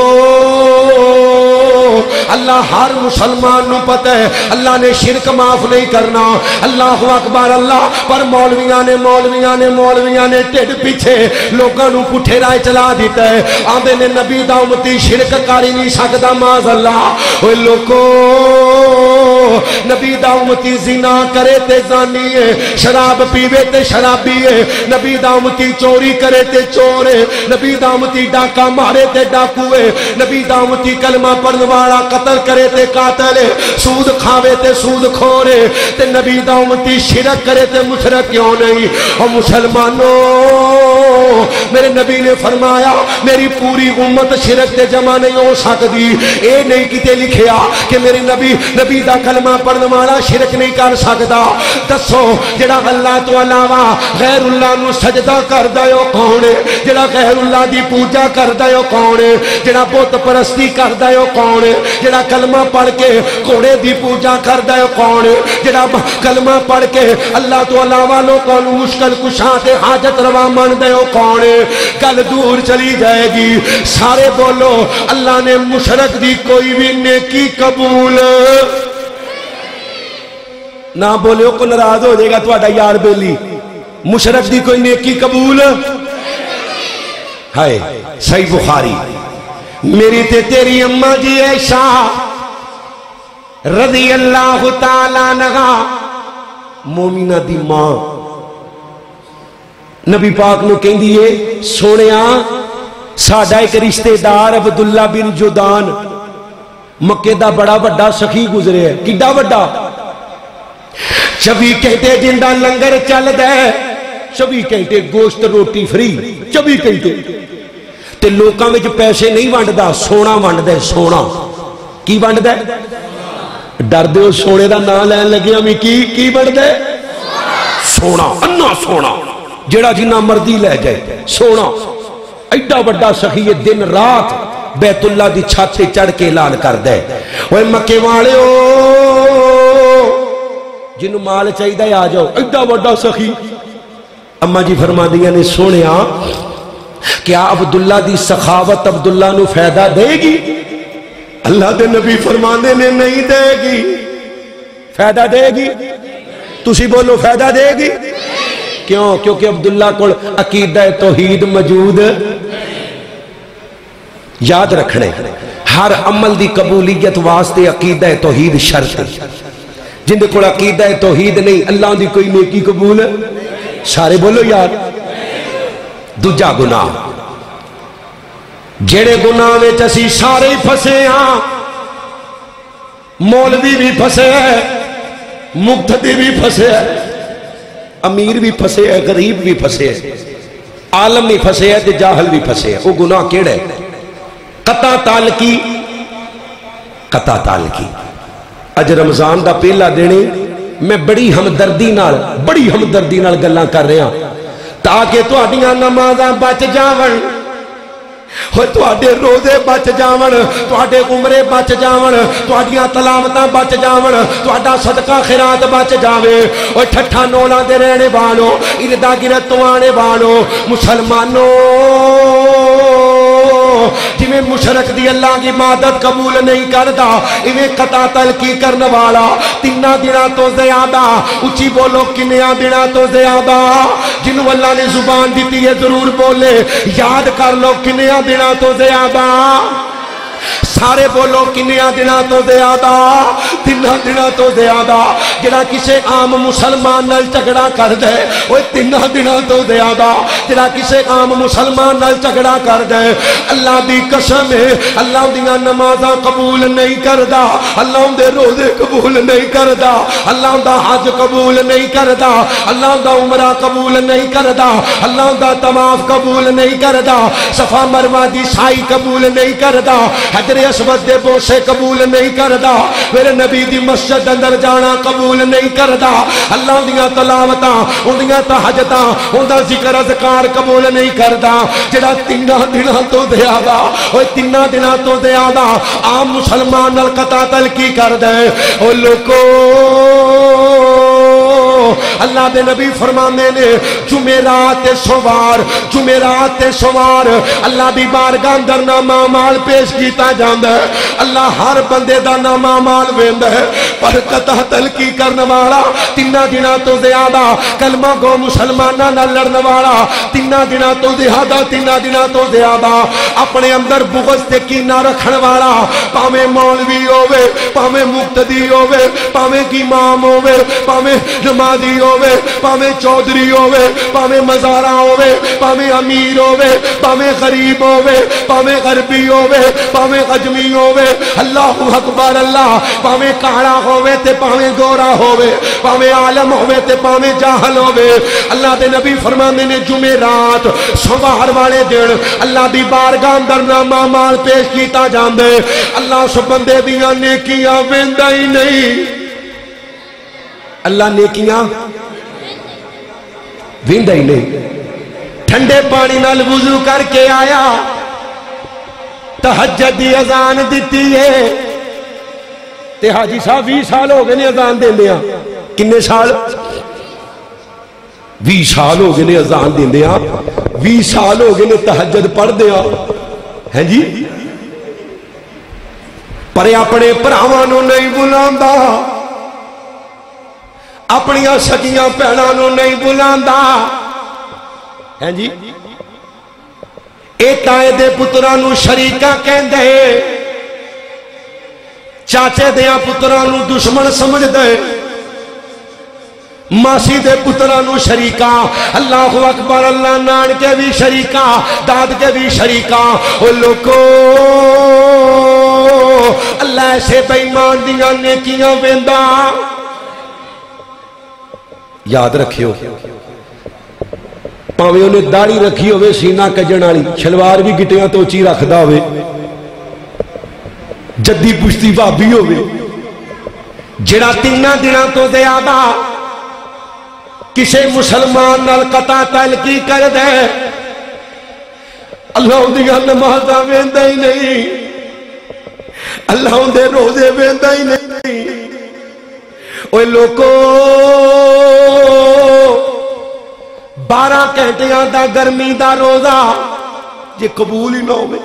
اللہ ہر مسلمان نو پتہ ہے اللہ نے شرک معاف نہیں کرنا اللہ اکبر اللہ پر مولویاں نے ٹھڈ پیچھے لوگاں نو پٹھے رائے چلا دیتا ہے آندے نے نبی دا امتی شرک کر ہی نہیں سکدا معاذ اللہ اوے لوکو نبی دا امتی زنا کرے تے زانی ہے شراب پیوے تے شرابی ہے نبی دا امتی چوری کرے تے چور ہے نبی دا امتی ڈاکا مارے تے ڈاکو ہے نبی دا امتی کلمہ پڑھن والا قتل کرے تے قاتل ہے سود کھاوے تے سود کھورے تے نبی دا امتی شرک کرے تے مشرک کیوں نہیں اور مسلمانوں میرے نبی نے فرمایا میری پوری امت شرک تے جمع نہیں ہو سکتی اے نہیں کتے لکھیا کہ میرے نبی دا کلمہ کلمہ پڑھن والا شرک نہیں کر سکتا؟ دسو جڑا اللہ تو علاوہ غیر اللہ نو سجدہ کردا ہے او کون ہے؟ جڑا غیر اللہ دی پوجا کردا ہے او کون ہے؟ جڑا بت پرستی کردا ہے او کون ہے؟ جڑا کلمہ پڑھ کے گھوڑے دی پوجا کردا ہے او کون ہے؟ جڑا کلمہ پڑھ کے اللہ تو علاوہ لوکاں نو مشکل کشا تے حاجت روا مندا ہے او کون ہے؟ گل دور چلی جائے گی. سارے بولو اللہ نے مشرک دی کوئی بھی نیکی قبول نہ بولے کو ناراض ہو جائے گا تہاڈا یار بیلی. مشرک دی کوئی نیکی قبول ہے. صحیح بخاری. میری تے تیری اماں جی عائشہ رضی اللہ تعالی عنہا مومنہ دی ماں نبی پاک نو کہندی ہے سونیا ساڈا ایک رشتہ دار عبداللہ بن جدان مکے دا بڑا بڑا سخی گزرے ہے. کڈا بڑا؟ 24 گھنٹے جندا لنگر چلدا ہے. 24 گھنٹے گوشت روٹی فری. 24 گھنٹے تے لوکاں وچ پیسے نہیں ونڈدا سونا ونڈدا ہے. سونا کی ونڈدا ہے؟ ڈر دیو سونے دا نام لین لگیا میں کی ونڈدا ہے؟ سونا. انا سونا جڑا جنہ مرضی لے جائے. سونا ایڈا بڑا سخی دن رات بیت اللہ دی چھت تے چڑھ کے اعلان کردا ہے اوے مکے والےو جنوں مال چاہیدا آ جاؤ. ایڈا بڑا سخی. اما جی فرماندیاں نے سونیا کیا عبداللہ دی سخاوت عبداللہ نو فائدہ دے گی؟ اللہ دے نبی فرماندے نے نہیں دے گی. فائدہ دے گی؟ تسی بولو فائدہ دے گی؟ کیوں؟ کیونکہ عبداللہ کو عقیدہ توحید موجود. یاد رکھنے ہر عمل دی قبولیت واسطے عقیدہ توحید شرط ہے. جن کو عقیدہ توحید نہیں اللہ دی کوئی نیکی قبول. سارے بولو یار. دوجا گناہ جڑے گناہ وچ اسی سارے پھسے ہاں. مولوی بھی پھسے ہے, مقتدی بھی پھسے ہے, امیر بھی پھسے ہے, غریب بھی پھسے ہے, عالم بھی پھسے ہے تے جاہل بھی پھسے ہے. وہ گناہ کیڑا ہے؟ قطع تعلقی. قطع تعلقی. اج رمضان دا پہلا دینے میں بڑی ہمدردی نال گلاں کر رہا تاکہ تہاڈیاں نمازاں بچ جاون, تہاڈے روزے بچ جاون, تہاڈے عمرے بچ جاون, تہاڈیاں تلاوتاں بچ جاون, تہاڈا صدقہ خیرات بچ جاوے. او ٹھٹھا نولاں دے رہنے والو, اردا گرد تو آنے والو, مسلمانوں جویں مشرک دی اللہ کی عبادت قبول نہیں کردا ایویں قطع تلقی کرن والا 3 دنوں تو زیادہ, اچھی بولو کنیاں دنوں تو زیادہ, جنوں اللہ نے زبان دیتی ہے ضرور بولے, یاد کر لو کنیاں دنوں تو زیادہ. سارے بولو کنیاں دنوں تو زیادہ. 3 دنوں تو زیادہ. جڑا کسے عام مسلمان نال جھگڑا کر دے اوے 3 دنوں تو زیادہ. جڑا کسے عام مسلمان نال جھگڑا کر دے اللہ دی قسم ہے اللہ دیاں نمازاں قبول نہیں کردا, اللہ دے روزے قبول نہیں کردا, اللہ دا حج قبول نہیں کردا, اللہ دا عمرہ قبول نہیں کردا, اللہ دا طواف قبول نہیں کردا, صفا مروہ دی سعی قبول نہیں کردا, حجر اسود دے بوسے قبول نہیں کردا, میرے نبی دی مسجد اندر جانا قبول نہیں کردا, اللہ دیاں تلاوتاں اندیاں تہجداں اوندا ذکر اذکار قبول نہیں کردا. جڑا 3 دنوں تو زیادہ اوے 3 دنوں تو زیادہ عام مسلمان نال قطع تلقی کر دے او لوکو اللہ دے نبی فرمانے نے جمعرات سوار اللہ دی بارگاہ اندر نامہ مال پیش کیتا جاندا ہے. اللہ ہر بندے دا نامہ مال ویندا ہے, پر قطع تلقی کرن والا 3 دنوں تو زیادہ کلمہ گو مسلماناں نال لڑن والا 3 دنوں تو زیادہ 3 دنوں تو زیادہ اپنے اندر بغض تے کینہ رکھن والا, پاویں مولوی ہووے, پاویں مقتدی ہووے, پاویں امام ہووے, پاویں نمازی ہووے, پاویں چودھری ہووے, پاویں مزارہ ہووے, پاویں امیر ہووے, پاویں غریب ہووے, پاویں غربی ہووے, پاویں اجمی ہووے, اللہ اکبر اللہ, پاویں کالا ہووے تے پاویں گورا ہووے, پاویں عالم ہووے تے پاویں جاہل ہووے. اللہ دے نبی فرماندے نے جمعرات سوار والے دن اللہ دی بارگاہ اندر نامہ مال پیش کیتا جاندے, اللہ اس بندے دیاں نیکیاں ویندا ہی نہیں. اللہ نیکیاں ویندا ہی نہیں. ٹھنڈے پانی نال وضو کر کے آیا, تہجد دی اذان دیتی ہے. تے حاجی صاحب 20 سال ہو گئے نے اذان دیندے ہاں. کنے سال؟ 20 سال ہو گئے نے اذان دیندے ہاں. 20 سال ہو گئے نے تہجد پڑھ دے ہاں. ہیں جی پر اپنے بھراواں نوں نہیں بلاندا, اپنیاں سکیاں بھیناں نوں نہیں بلاندا. ہیں جی اے تائے دے پتراں نوں شریکاں کہندے, چاچے دیاں پتراں نوں دشمن سمجھ دے, ماسی دے پتراں نوں شریکاں. اللہ اکبر, اللہ نان کے بھی شریکاں, داد کے بھی شریکاں. او لوکو اللہ ایسے بے ایمان دیاں نیکیاں ویندا. یاد رکھیو پاویں انہیں داڑھی رکھی ہوئے سینہ کجن والی, شلوار بھی گٹیاں تو اچھی رکھدا ہوئے, جدی پشتی بھابی ہوئے, جڑا 3 دنوں تو زیادہ کسے مسلمان نال قطع تعلقی کر دے, اللہ اندیاں نمازاں ویندا ہی نہیں, اللہ اندے روزے ویندا ہی نہیں. اوے لوکو 12 گھنٹیاں دا گرمی دا روزہ جے قبول ہی نہ ہوئے,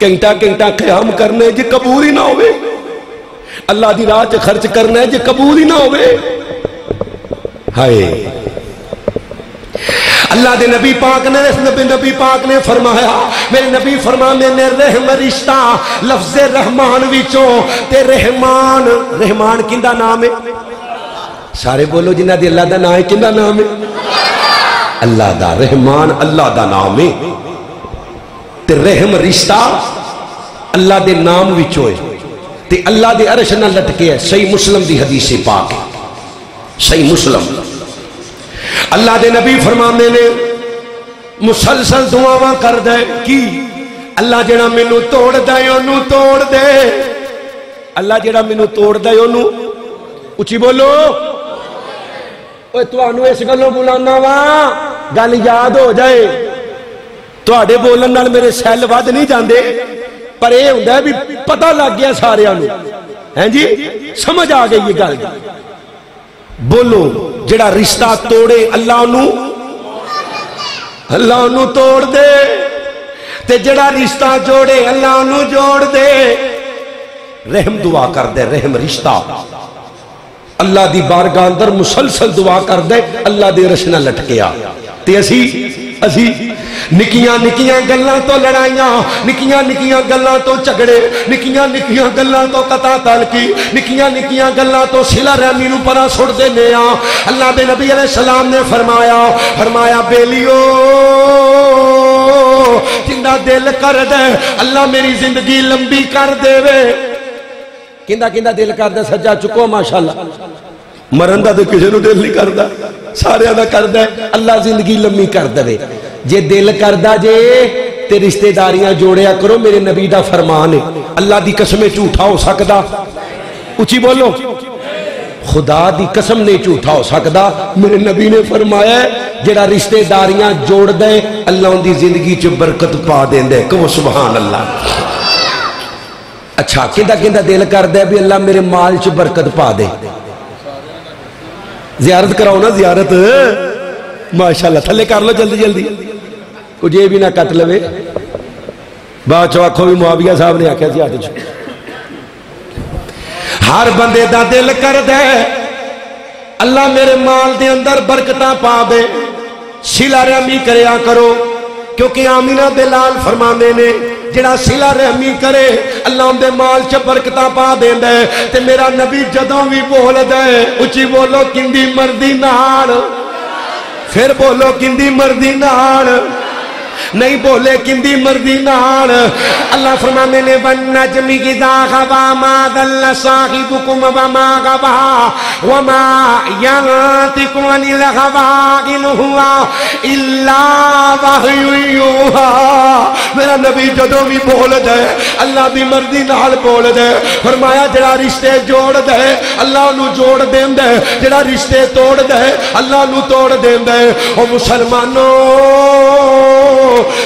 گھنٹہ گھنٹہ قیام کرنے جے قبول ہی نہ ہوئے, اللہ دی راہ چ خرچ کرنا جے قبول ہی نہ ہوئے. ہائے اللہ دے نبی پاک نے, نبی پاک نے فرمایا, میرے نبی فرمانے نے رحم رشتہ لفظ رحمان وچوں, تے رحمان, رحمان کیندا نام ہے؟ سارے بولو جنہ دی اللہ دا نام ہے, کیندا نام ہے؟ اللہ دا. رحمان اللہ دا نام ہے, تے رحم رشتہ اللہ دے نام وچوں ہے, تے اللہ دے عرش نہ لٹکے ہے. صحیح مسلم دی حدیث پاک ہے, صحیح مسلم. اللہ دے نبی فرمانے نے مسلسل دعاواں کر دے کی, اللہ جڑا مینوں توڑ دے اونوں توڑ دے, اللہ جڑا مینوں توڑ دے اونوں, اچھی بولو. اوے تانوں اس گلوں بلانا وا گل یاد ہو جائے, تواڈے بولن نال میرے سیل ود نہیں جاندے, پر اے ہوندا بھی پتہ لگ گیا ساریاں نوں. ہیں جی سمجھ آ گئی یہ گل. بولو جڑا رشتہ توڑے اللہ انہوں توڑ دے, تے جڑا رشتہ جوڑے اللہ انہوں جوڑ دے. رحم دعا کر دے, رحم رشتہ اللہ دی بارگاہ اندر مسلسل دعا کر دے, اللہ دے عرش نہ لٹکیا. تے اسی نکیاں نکیاں گلاں تو لڑائیاں, نکیاں نکیاں گلاں تو جھگڑے, نکیاں نکیاں گلاں تو قطع تعلقی, نکیاں نکیاں گلاں تو صلہ رحمی نوں پرا سٹ دینے آ. اللہ دے نبی علیہ السلام نے فرمایا بیلیو جندا دل کر دے اللہ میری زندگی لمبی کر دے وے. کیندا دل کر دے سجا چکو ماشاءاللہ. مرن دا تے کسے نوں دل نہیں کردا, سارے دا کردا ہے اللہ زندگی لمبی کر دے. جے دل کردا جے تے رشتہ داریاں جوڑیا کرو, میرے نبی دا فرمان ہے. اللہ دی قسم جھوٹا ہو سکدا, اچھی بولو, خدا دی قسم نہیں جھوٹا ہو سکدا. میرے نبی نے فرمایا ہے جڑا رشتہ داریاں جوڑ دے اللہ ان دی زندگی چ برکت پا دیندے. کہو سبحان اللہ. اچھا کیندا دل کردا ہے بھی اللہ میرے مال چ برکت پا دے. زیارت کراؤ نا, زیارت ماشاءاللہ. تھلے کر لو جلدی جلدی, کچھ یہ بھی نہ کٹ لوے. بعد چ آکھو بھی معاویہ صاحب نے آکھیا سی ہاتھ چ. ہر بندے دا دل کر دے اللہ میرے مال دے اندر برکتاں پا دے, صلہ رحمی کریا کرو, کیونکہ آمینہ بلال فرمانے نے جڑا صلہ رحمی کرے اللہ ان دے مال چ برکتاں پا دیندا ہے. تے میرا نبی جدوں بھی بول دے, اچھی بولو کندی مردی نال, پھر بولو کندی مردی نال, نہیں بولے کندی مرضی نال اللہ فرمانے نے والنجم اذا غوا ما ضل صاحبكم وما غوا وما ينطق عن الهوى ان هو الا وحی یوحى میرا نبی جدوں بھی بول دے اللہ دی مرضی نال بول دے فرمایا جڑا رشتے جوڑ دے اللہ نو جوڑ دیندا ہے جڑا رشتے توڑ دے اللہ نو توڑ دیندا ہے او مسلمانوں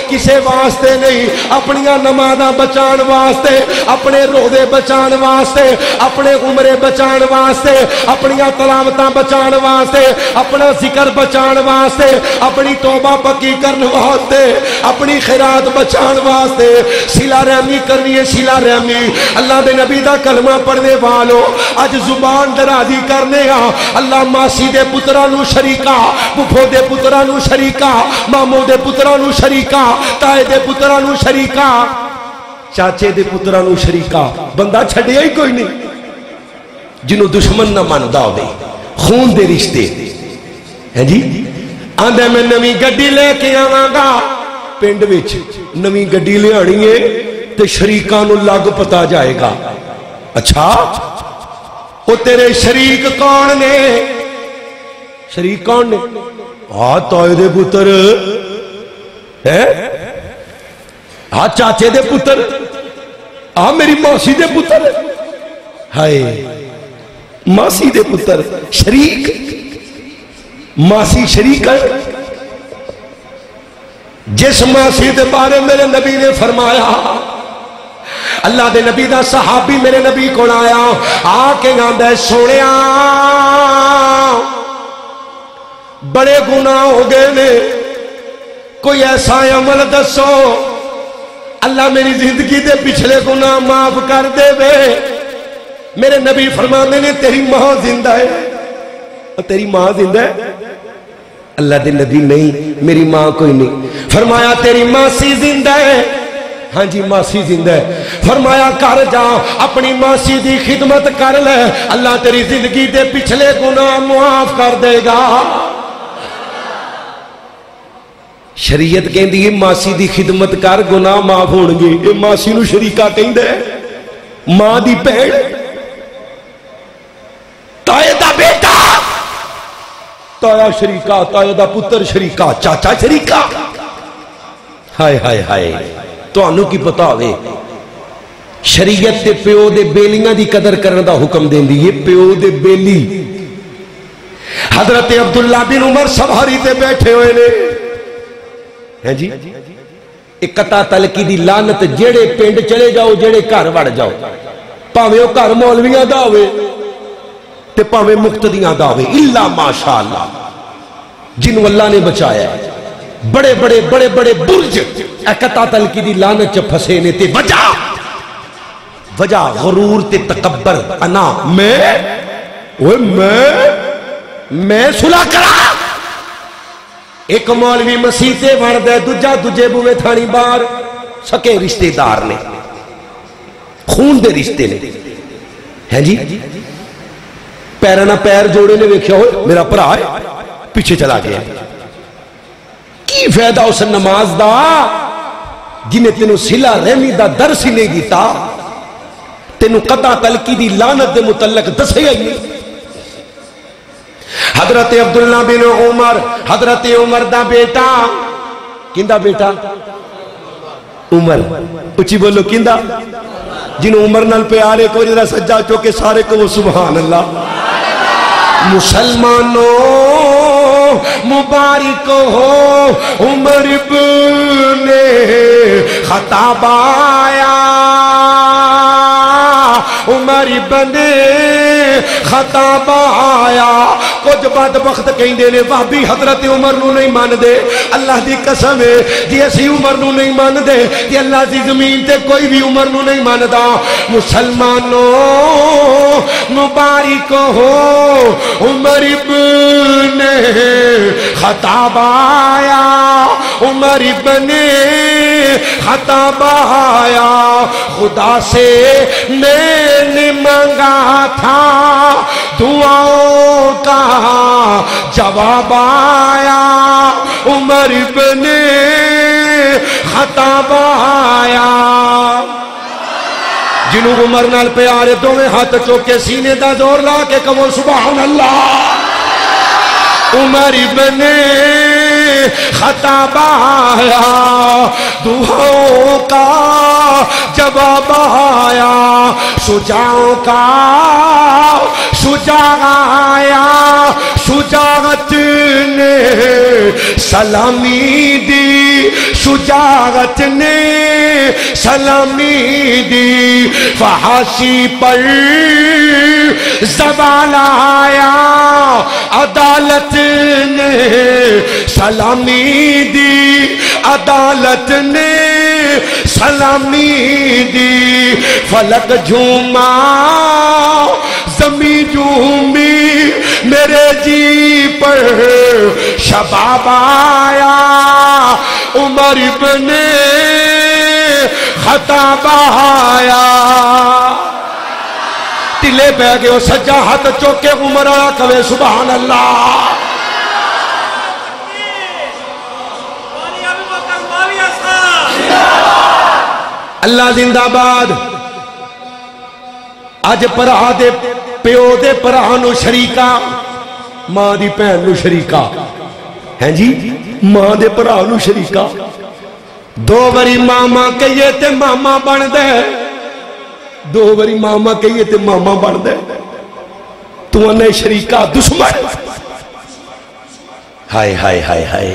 کسے واسطے نہیں اپنیاں نمازاں بچان واسطے اپنے روزے بچان واسطے اپنے عمرے بچان واسطے اپنیاں تلاوتاں بچان واسطے اپنا ذکر بچان واسطے اپنی توبہ پکی کرن واسطے اپنی خیرات بچان واسطے صلہ رحمی کرنی ہے صلہ رحمی اللہ دے نبی دا کلمہ پڑھنے والو اج زبان درازی کرنے ہاں اللہ ماسی دے پتراں نو شریکا پھپھو دے پتراں نو شریکا مامو دے پتراں نو شریکا تائے دے پتراں نو شریکا چاچے دے پتراں نو شریکا بندہ چھڑیا ہی کوئی نہیں جنہوں دشمن نہ ماندا ہوے خون دے رشتے ہیں جی آندے میں نویں گڈی لے کے آواں گا پنڈ وچ نویں گڈی لے آنی ہے تے شریکاں نو لگ پتا جائے گا اچھا او تیرے شریک کون نے شریک کون نے تائے دے پتر ہے چاچے دے پتر میری ماسی دے پتر ہائے ماسی دے پتر شریک ماسی شریک ہے جس ماسی دے بارے میرے نبی نے فرمایا اللہ دے نبی دا صحابی میرے نبی کو آیا آ کے گاندہ سونیا بڑے گناہ ہو گئے نے کوئی ایسا عمل دسو اللہ میری زندگی دے پچھلے گناہ معاف کر دے وے میرے نبی فرمانے نے تیری ماں زندہ ہے تیری ماں زندہ ہے اللہ دے نبی نہیں میری ماں کوئی نہیں فرمایا تیری ماسی زندہ ہے ہاں جی ماسی زندہ ہے فرمایا کر جا اپنی ماسی دی خدمت کر لے اللہ تیری زندگی دے پچھلے گناہ معاف کر دے گا شریعت کہندی ہے ماسی دی خدمت کر گناہ معاف ہون گے اے ماسی نو شریکہ کہندا ہے ماں دی بہن تائے دا بیٹا تایا شریکہ تایا دا پتر شریکہ چاچا شریکہ ہائے ہائے ہائے تو انہوں کی پتا ہوئے شریعت تے پیو دے بیلیاں دی قدر کرنے دا حکم دیں دی یہ پیو دے بیلی حضرت عبداللہ بن عمر سبھاری تے بیٹھے ہوئے نے ہیں جی ایک قطع تلکی دی لانت جیڑے پینڈ چلے جاؤ جیڑے گھر وڑ جاؤ پاوے او گھر مولویاں دا ہوئے تے پاوے مقتدیاں دا ہوئے اللہ ماشاءاللہ جنہوں اللہ نے بچایا ہے بڑے بڑے بڑے بڑے برج قطع تلکی دی لانت چ پھسے نے تے وجہ غرور تے تکبر انا میں صلح کرا ایک مولوی مسیحے بن دے دجا دجے بوے تھانی بار سکے رشتے دار نے خون دے رشتے نے ہیں جی پیرنا پیر جوڑے نے ویکھیا ہوئے میرا بھرا ہے پیچھے چلا گیا کی فائدہ اس نماز دا جنہیں تینوں صلہ رحمی دا درس ہی نہیں دیتا تینوں قطع تلکی دی لعنت دے متعلق دسے ہی حضرت عبداللہ بن عمر حضرت عمر دا بیٹا کندہ بیٹا عمر اچھی بولو کندہ جنہوں عمر نال پیارے کو جنہا سجا چوکے سارے کو وہ سبحان اللہ مسلمانوں مبارک ہو عمر ابن خطاب آیا عمر ابن خطاب آیا کچھ بدبخت کہیں دے نے وہابی حضرت عمر نو نہیں مان دے اللہ دی قسم ہے جی اسی عمر نو نہیں مان دے جی اللہ دی زمین تے کوئی بھی عمر نو نہیں مان دا مسلمانوں مبارک ہو عمر ابن خطاب آیا عمر ابن خطاب آیا خدا سے میں نے مانگا تھا دعاؤں کا جواب آیا عمر ابن خطاب آیا جنہوں عمر نال پیارے دوویں ہاتھ چوکے سینے دا زور لا کے کہو سبحان اللہ عمر ابن خطاب آیا دعاؤں کا جواب آیا شجاعوں کا شجاع آیا شجاعت نے سلامی دی شجاعت نے سلامی دی فحاشی پر زوال آیا عدالت نے سلامی دی عدالت نے سلامی دی فلک جھوما زمین جھومی میرے جی پر شباب آیا عمر ابن خطاب آیا تلے بہ گئے سجا ہاتھ چوکے عمر آیا کہے سبحان اللہ اللہ زندہ باد آج پرہا دے پیو دے پرہا نو شریکا ماں دی پہن نو شریکا ہیں جی ماں دے پرہا نو شریکا دو بری ماما کہیے تے ماما بن دے دو بری ماما کہیے تے ماما بن دے تو انہیں شریکا دشمن ہائے ہائے ہائے ہائے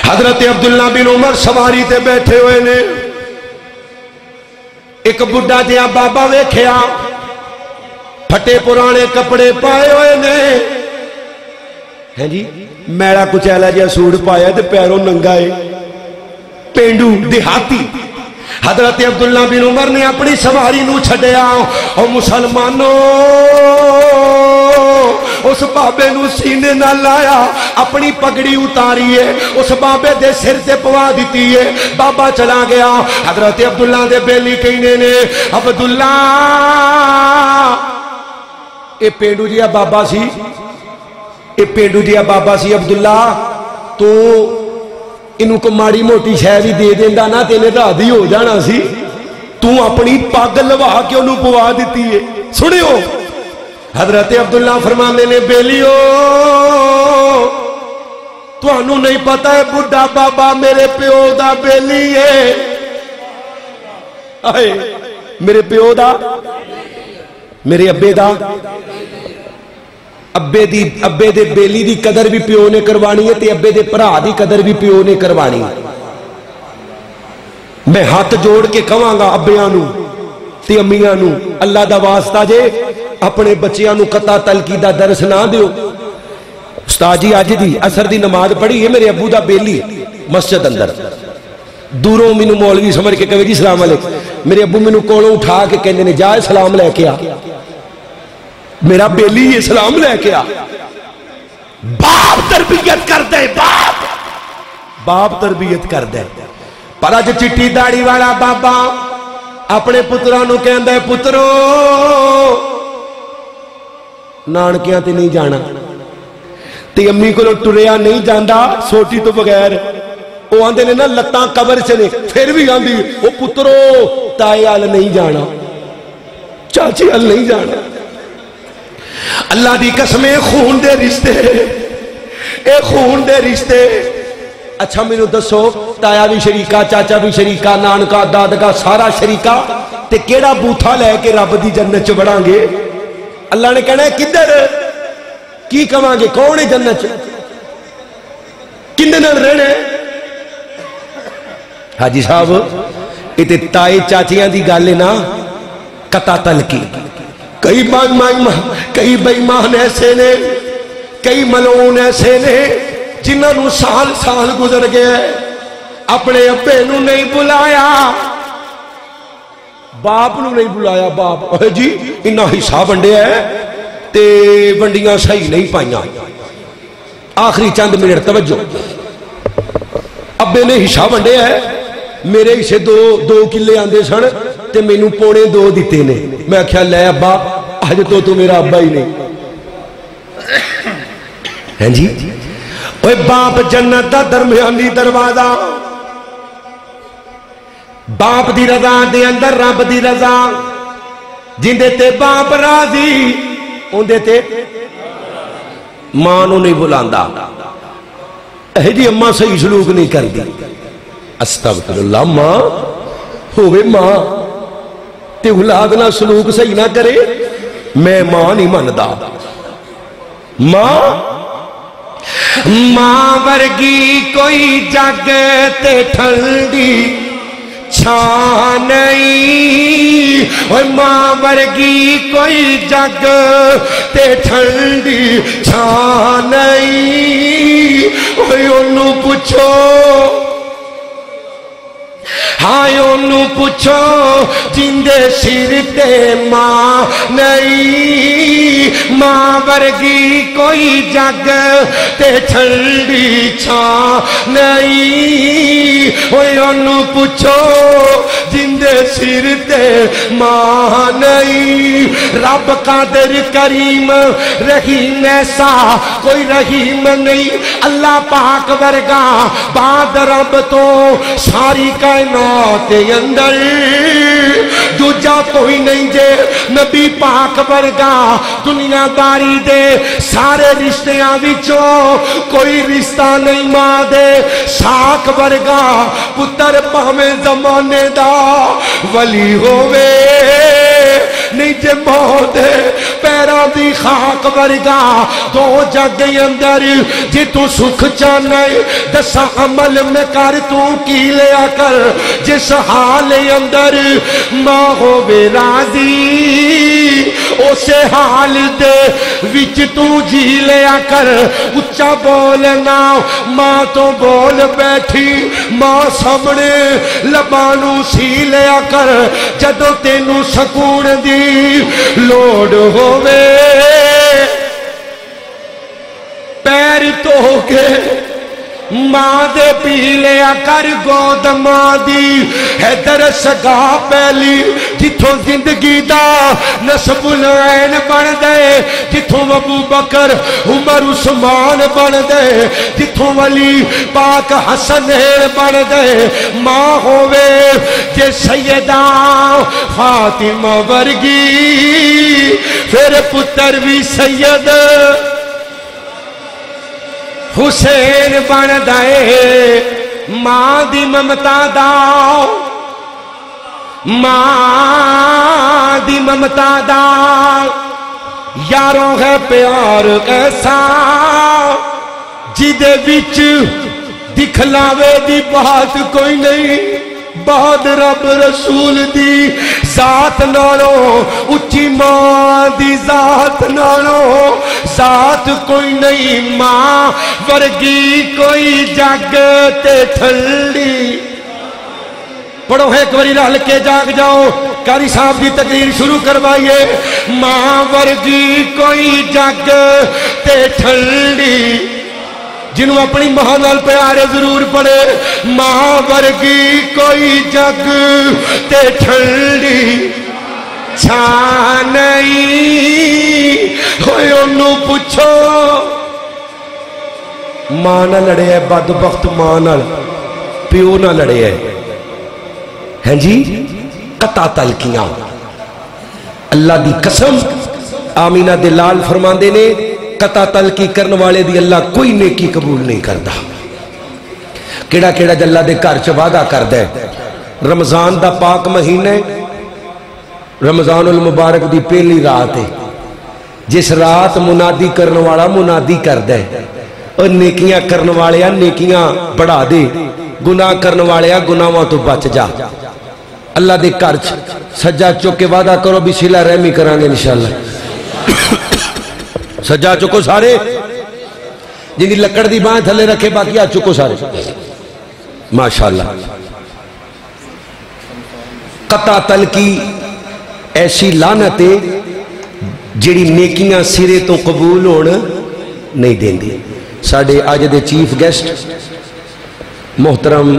حضرت عبداللہ بن عمر سواری تے بیٹھے ہوئے نے ایک بڑھا دیا بابا ویکھیا پھٹے پرانے کپڑے پائے ہوئے نے ہیں جی میڑا کچیلا جیا سوڑ پایا تے پیروں ننگائے پینڈو دیہاتی حضرت عبداللہ بن عمر نے اپنی سواری نو چھڑیا اور مسلمانوں اس بابے نو سینے نہ لایا اپنی پگڑی اتاری ہے اس بابے دے سر تے پوا دیتی ہے بابا چلا گیا حضرت عبداللہ دے بیلی کہنے نے عبداللہ اے پینڈو جیا بابا سی اے پینڈو جیا بابا سی عبداللہ تو انہوں کو ماڑی موٹی شے بھی دے دیندا نا تینے راضی ہو جانا سی تو اپنی پگ لوا کے انہوں پوا دیتی ہے سنے ہو حضرت عبداللہ فرمانے نے بیلیو تو انہوں نہیں پتا ہے بڑھا بابا میرے پیو دا بیلی ہے آئے میرے پیو دا میرے ابے دا ابے دے بیلی دی قدر بھی پیو نے کروانی ہے تے ابے دے پرا دی قدر بھی پیو نے کروانی ہے میں ہاتھ جوڑ کے کہاں گا ابیانو تے امیانو اللہ دا واسطہ جے اپنے بچیانو قطع تلقی دا درس نہ دیو استاد جی آج دی اثر دی نماز پڑھی ہے میرے ابو دا بیلی مسجد اندر دوروں مینوں مولوی سمجھ کے کہے جی سلام علیکم میرے ابو مینوں کولوں اٹھا کے کہندے نے جا سلام لے کے آ میرا بیلی یہ سلام لے کے آ باپ تربیت کر دے باپ تربیت کر دے پر اج چٹی داڑھی والا بابا اپنے پترانو کہندا ہے پترو نانکیاں تے نہیں جانا تے امی کو ٹریا نہیں جاندا سوٹی تو بغیر وہ آندے نے نا لتاں قبر سے نے پھر بھی آندی وہ پترو تائے آل نہیں جانا چاچی آل نہیں جانا اللہ دی قسمیں خون دے رشتے اے خون دے رشتے اچھا میں نے دسو تایا بھی شریکہ چاچا بھی شریکہ نانکا دادکا سارا شریکہ تے کیڑا بوتھا لے کے رب دی جنت چ بڑھاں گے اللہ نے کہنا ہے کدھر کی کہاں گے کون ہے جنت چ کندے نال رہنے حاجی صاحب یہ تائے چاچیاں دی گل ہے نا قطع تلقی کئی بےمان ایسے نے کئی ملعون ایسے نے جنہوں سال سال گزر گئے اپنے ابے نو نہیں بلایا باپ نو نہیں بلایا باپ جی انہا حصہ ونڈے ہے تے ونڈیاں صحیح نہیں پائیاں آخری چند منٹ توجہ ابے نے حصہ ونڈے ہے میرے حصے دو کلے آندے سن تے میں نو پونے 2 دیتے نے میں کہا لے ابا آج تو میرا ابا ہی نہیں ہیں جی اوے باپ جنت دا درمیانی دروازہ، باپ دی رضا دے اندر رب دی رضا، جندے تے باپ راضی اندے تے ماں نو نہیں بلاندا، اے جی اماں صحیح سلوک نہیں کر دی، استغفر اللہ، ماں ہوئے ماں تے اولاد نہ سلوک صحیح نہ کرے، میں ماں نہیں مندا، ماں ورگی کوئی جگ تے ٹھنڈی چھان نہیں، اوہ ماں ورگی کوئی جگ تے ٹھنڈی چھان نہیں، اوہ انہوں پوچھو، ہائے انہوں پوچھو جندے سر تے ماں نہیں، ماں ورگی کوئی جگ تے ٹھنڈی چھان نہیں، اوہ انہوں پوچھو جندے سر تے ماں نہیں، رب قادر کریم رحیم ایسا کوئی رحیم نہیں، اللہ پاک ورگا بعد رب تو ساری کائنات اندر دوجا کوئی نہیں جے، نبی پاک ورگا دنیا داری دے سارے رشتیاں وچوں کوئی رشتہ نہیں، ماں دے ساک ورگا پتر پاویں زمانے دا ولی ہووے نہیں جے، موت پیرا دی خاک ورگا دو جگ اندر جی تو سکھ چاہنے دسا عمل میں کر تو کی لیا کر، جس حال اندر ماں ہووے راضی اسے حال دے وچ تو جی لیا کر، اچھا بولنا ماں تو بول بیٹھی، ماں سامنے لبانو سی لیا کر، جدو تینو سکون دی لوڑ ہووے پیر تو کے ماں دے پی لیا کر گود ماں دی، حیدر سگا پہلی جتھوں زندگی دا نسب العین بن دے، جتھوں ابو بکر عمر عثمان بن دے، جتھوں ولی پاک حسن بن دے، ماں ہووے جے سیدہ فاطمہ ورگی پھر پتر بھی سید حسین بن دائے، ماں دی ممتا دا، ماں دی ممتا دا یاروں ہے پیار ایسا جدے وچ دکھلاوے دی بات کوئی نہیں، بعد رب رسول دی ذات نالو اچھی ماں دی ذات نالو ذات کوئی نہیں، ماں ورگی کوئی جگ تے ٹھنڈی، پڑھو ایک باری رل کے جاگ جاؤ، قاری صاحب دی تقریر شروع کروائیے، ماں ورگی کوئی جگ تے ٹھنڈی، جنہوں اپنی ماں نال پیارے ضرور پڑے، ماں ورگی کوئی جگ تے ٹھنڈی چھان نہیں، ہوئے انہوں پوچھو ماں نہ لڑے ہے، بدبخت ماں نہ پیو نہ لڑے ہے جی، قطع تلکیاں، اللہ دی قسم آمینہ دلال فرماندے نے قطع تلکی کرن والے دی اللہ کوئی نیکی قبول نہیں کردا، کیڑا کیڑا جلہ دے گھر چ وعدہ کردا ہے، رمضان دا پاک مہینے، رمضان المبارک دی پہلی رات ہے، جس رات منادی کرن والا منادی کردا ہے، اور نیکیاں کرن والے نیکیاں بڑھا دے، گناہ کرن والے گناہاں تو بچ جا، اللہ دے گھر سجا چک کے وعدہ کرو بھی صلہ رحمی کران گے انشاءاللہ، سجا چکو سارے، جن دی لکڑ دی بائیں تھلے رکھے باقی آ چکو سارے، ماشاءاللہ۔ قطع تلکی ایسی لعنت ہے جڑی نیکیاں سرے تو قبول ہونا نہیں دیں دی۔ ساڑھے آج دے چیف گیسٹ محترم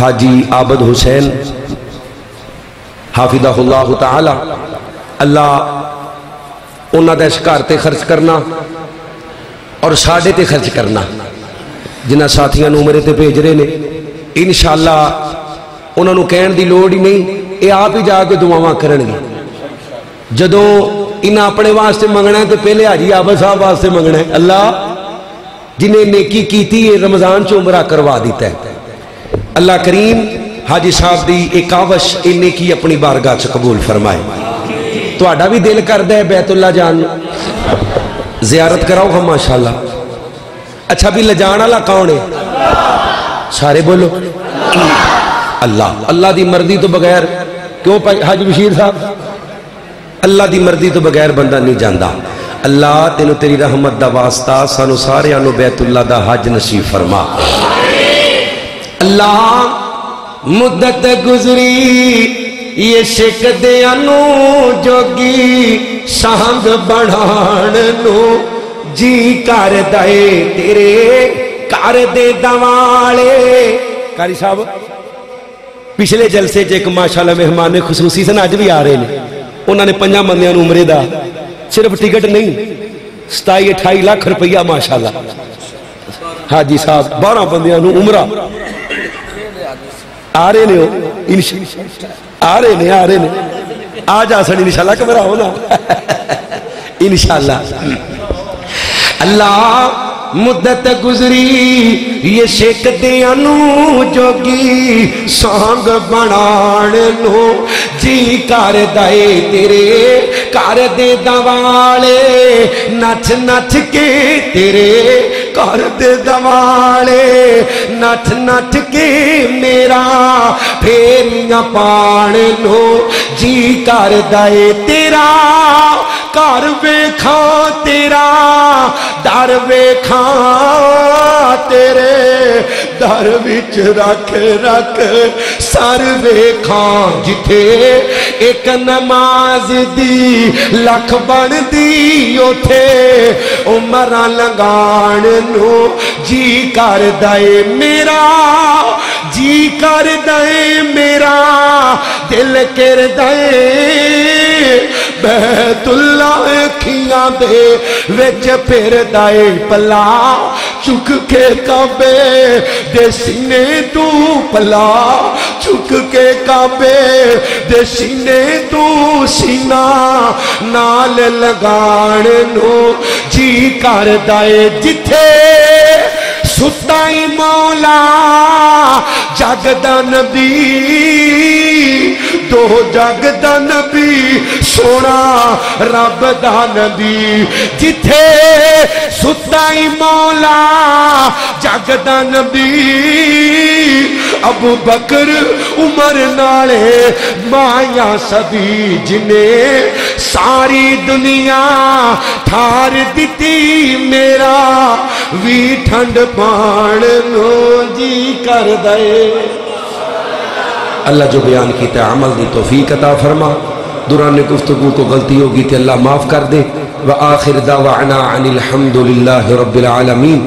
حاجی عابد حسین حافظہ اللہ تعالی، اللہ انہاں دا شکار تے خرچ کرنا، اور ساڈے تے خرچ کرنا. جنہ ساتھیاں نوں عمرے تے بھیج رہے نے انشاءاللہ انہوں نے کہن دی لوڑ ہی نہیں, یہ آپ ہی جا کے دعاواں کرن گے. جدوں انہاں اپنے واسطے منگنا ہے تو پہلے حاجی عابد صاحب واسطے منگنا ہے. اللہ جنہیں نیکی کیتی ہے رمضان چ عمرہ کروا دیتا ہے. اللہ کریم حاجی صاحب دی ایک آوش یہ نیکی اپنی بارگاہ چ قبول فرمائے. تہاڈا بھی دل کردا ہے بیت اللہ جان زیارت کراؤ ہم ماشاءاللہ. اچھا بھی لجان والا کون ہے؟ سارے بولو اللہ. اللہ دی مرضی تو بغیر کیوں حاج بشیر صاحب, اللہ دی مرضی تو بغیر بندہ نہیں جاندا. اللہ تینوں تیری رحمت دا واسطہ سانو سارے آنو بیت اللہ دا حج نصیب فرما. اللہ مدت گزری یہ شک دے انو جوگی سانگ بڑھان نو جی کر دائے تیرے کر دے دوالے. قاری صاحب پچھلے جلسے ایک ماشاءاللہ مہمان خصوصی سے آج بھی آ رہے ہیں. انہوں نے 5 بندیاں نوں عمرے دا صرف ٹکٹ نہیں 27-28 لاکھ روپیہ ماشاءاللہ. حاجی صاحب 12 بندیاں نوں عمرہ آ رہے نے آ رہے نے آ جا سن انشاءاللہ کمرہ ہونا انشاءاللہ. اللہ مدت گزری یہ شک دیا نو جوگی سانگ بنان نو جی کر دائے تیرے کر دے دوالے نچ نچ کے تیرے کر دے دوالے نچ نچ کے میرا پھیریاں پان نو جی کر دائے تیرا کر ویکھاں تیرا در ویکھاں تیرے در وچ رکھ رکھ سر ویکھاں جتھے ایک نماز دی لکھ بن دی اوتھے عمراں لنگان نو جی کر دے میرا جی کر دے میرا دل کر دے بیت اللہ کھیاں دے وچ پھر دائے پلا چک کے کعبے دے سینے تو پلا چک کے کعبے دے سینے تو سینہ نال لگان نو جی کر دائے جتھے ستائی مولا جگ دا نبی دو جگ دا نبی سونا رب دا نبی جتھے ستائی مولا جگ دا نبی ابو بکر عمر نالے مایا سبھی جنہیں ساری دنیا ٹھار دیتی میرا وی ٹھنڈ پان نو جی کر دے. اللہ جو بیان کیتا ہے عمل دی توفیق عطا فرما. دوران گفتگو کو غلطی ہوگی تو اللہ معاف کر دے. وآخر دعوانا عن الحمد للہ رب العالمین.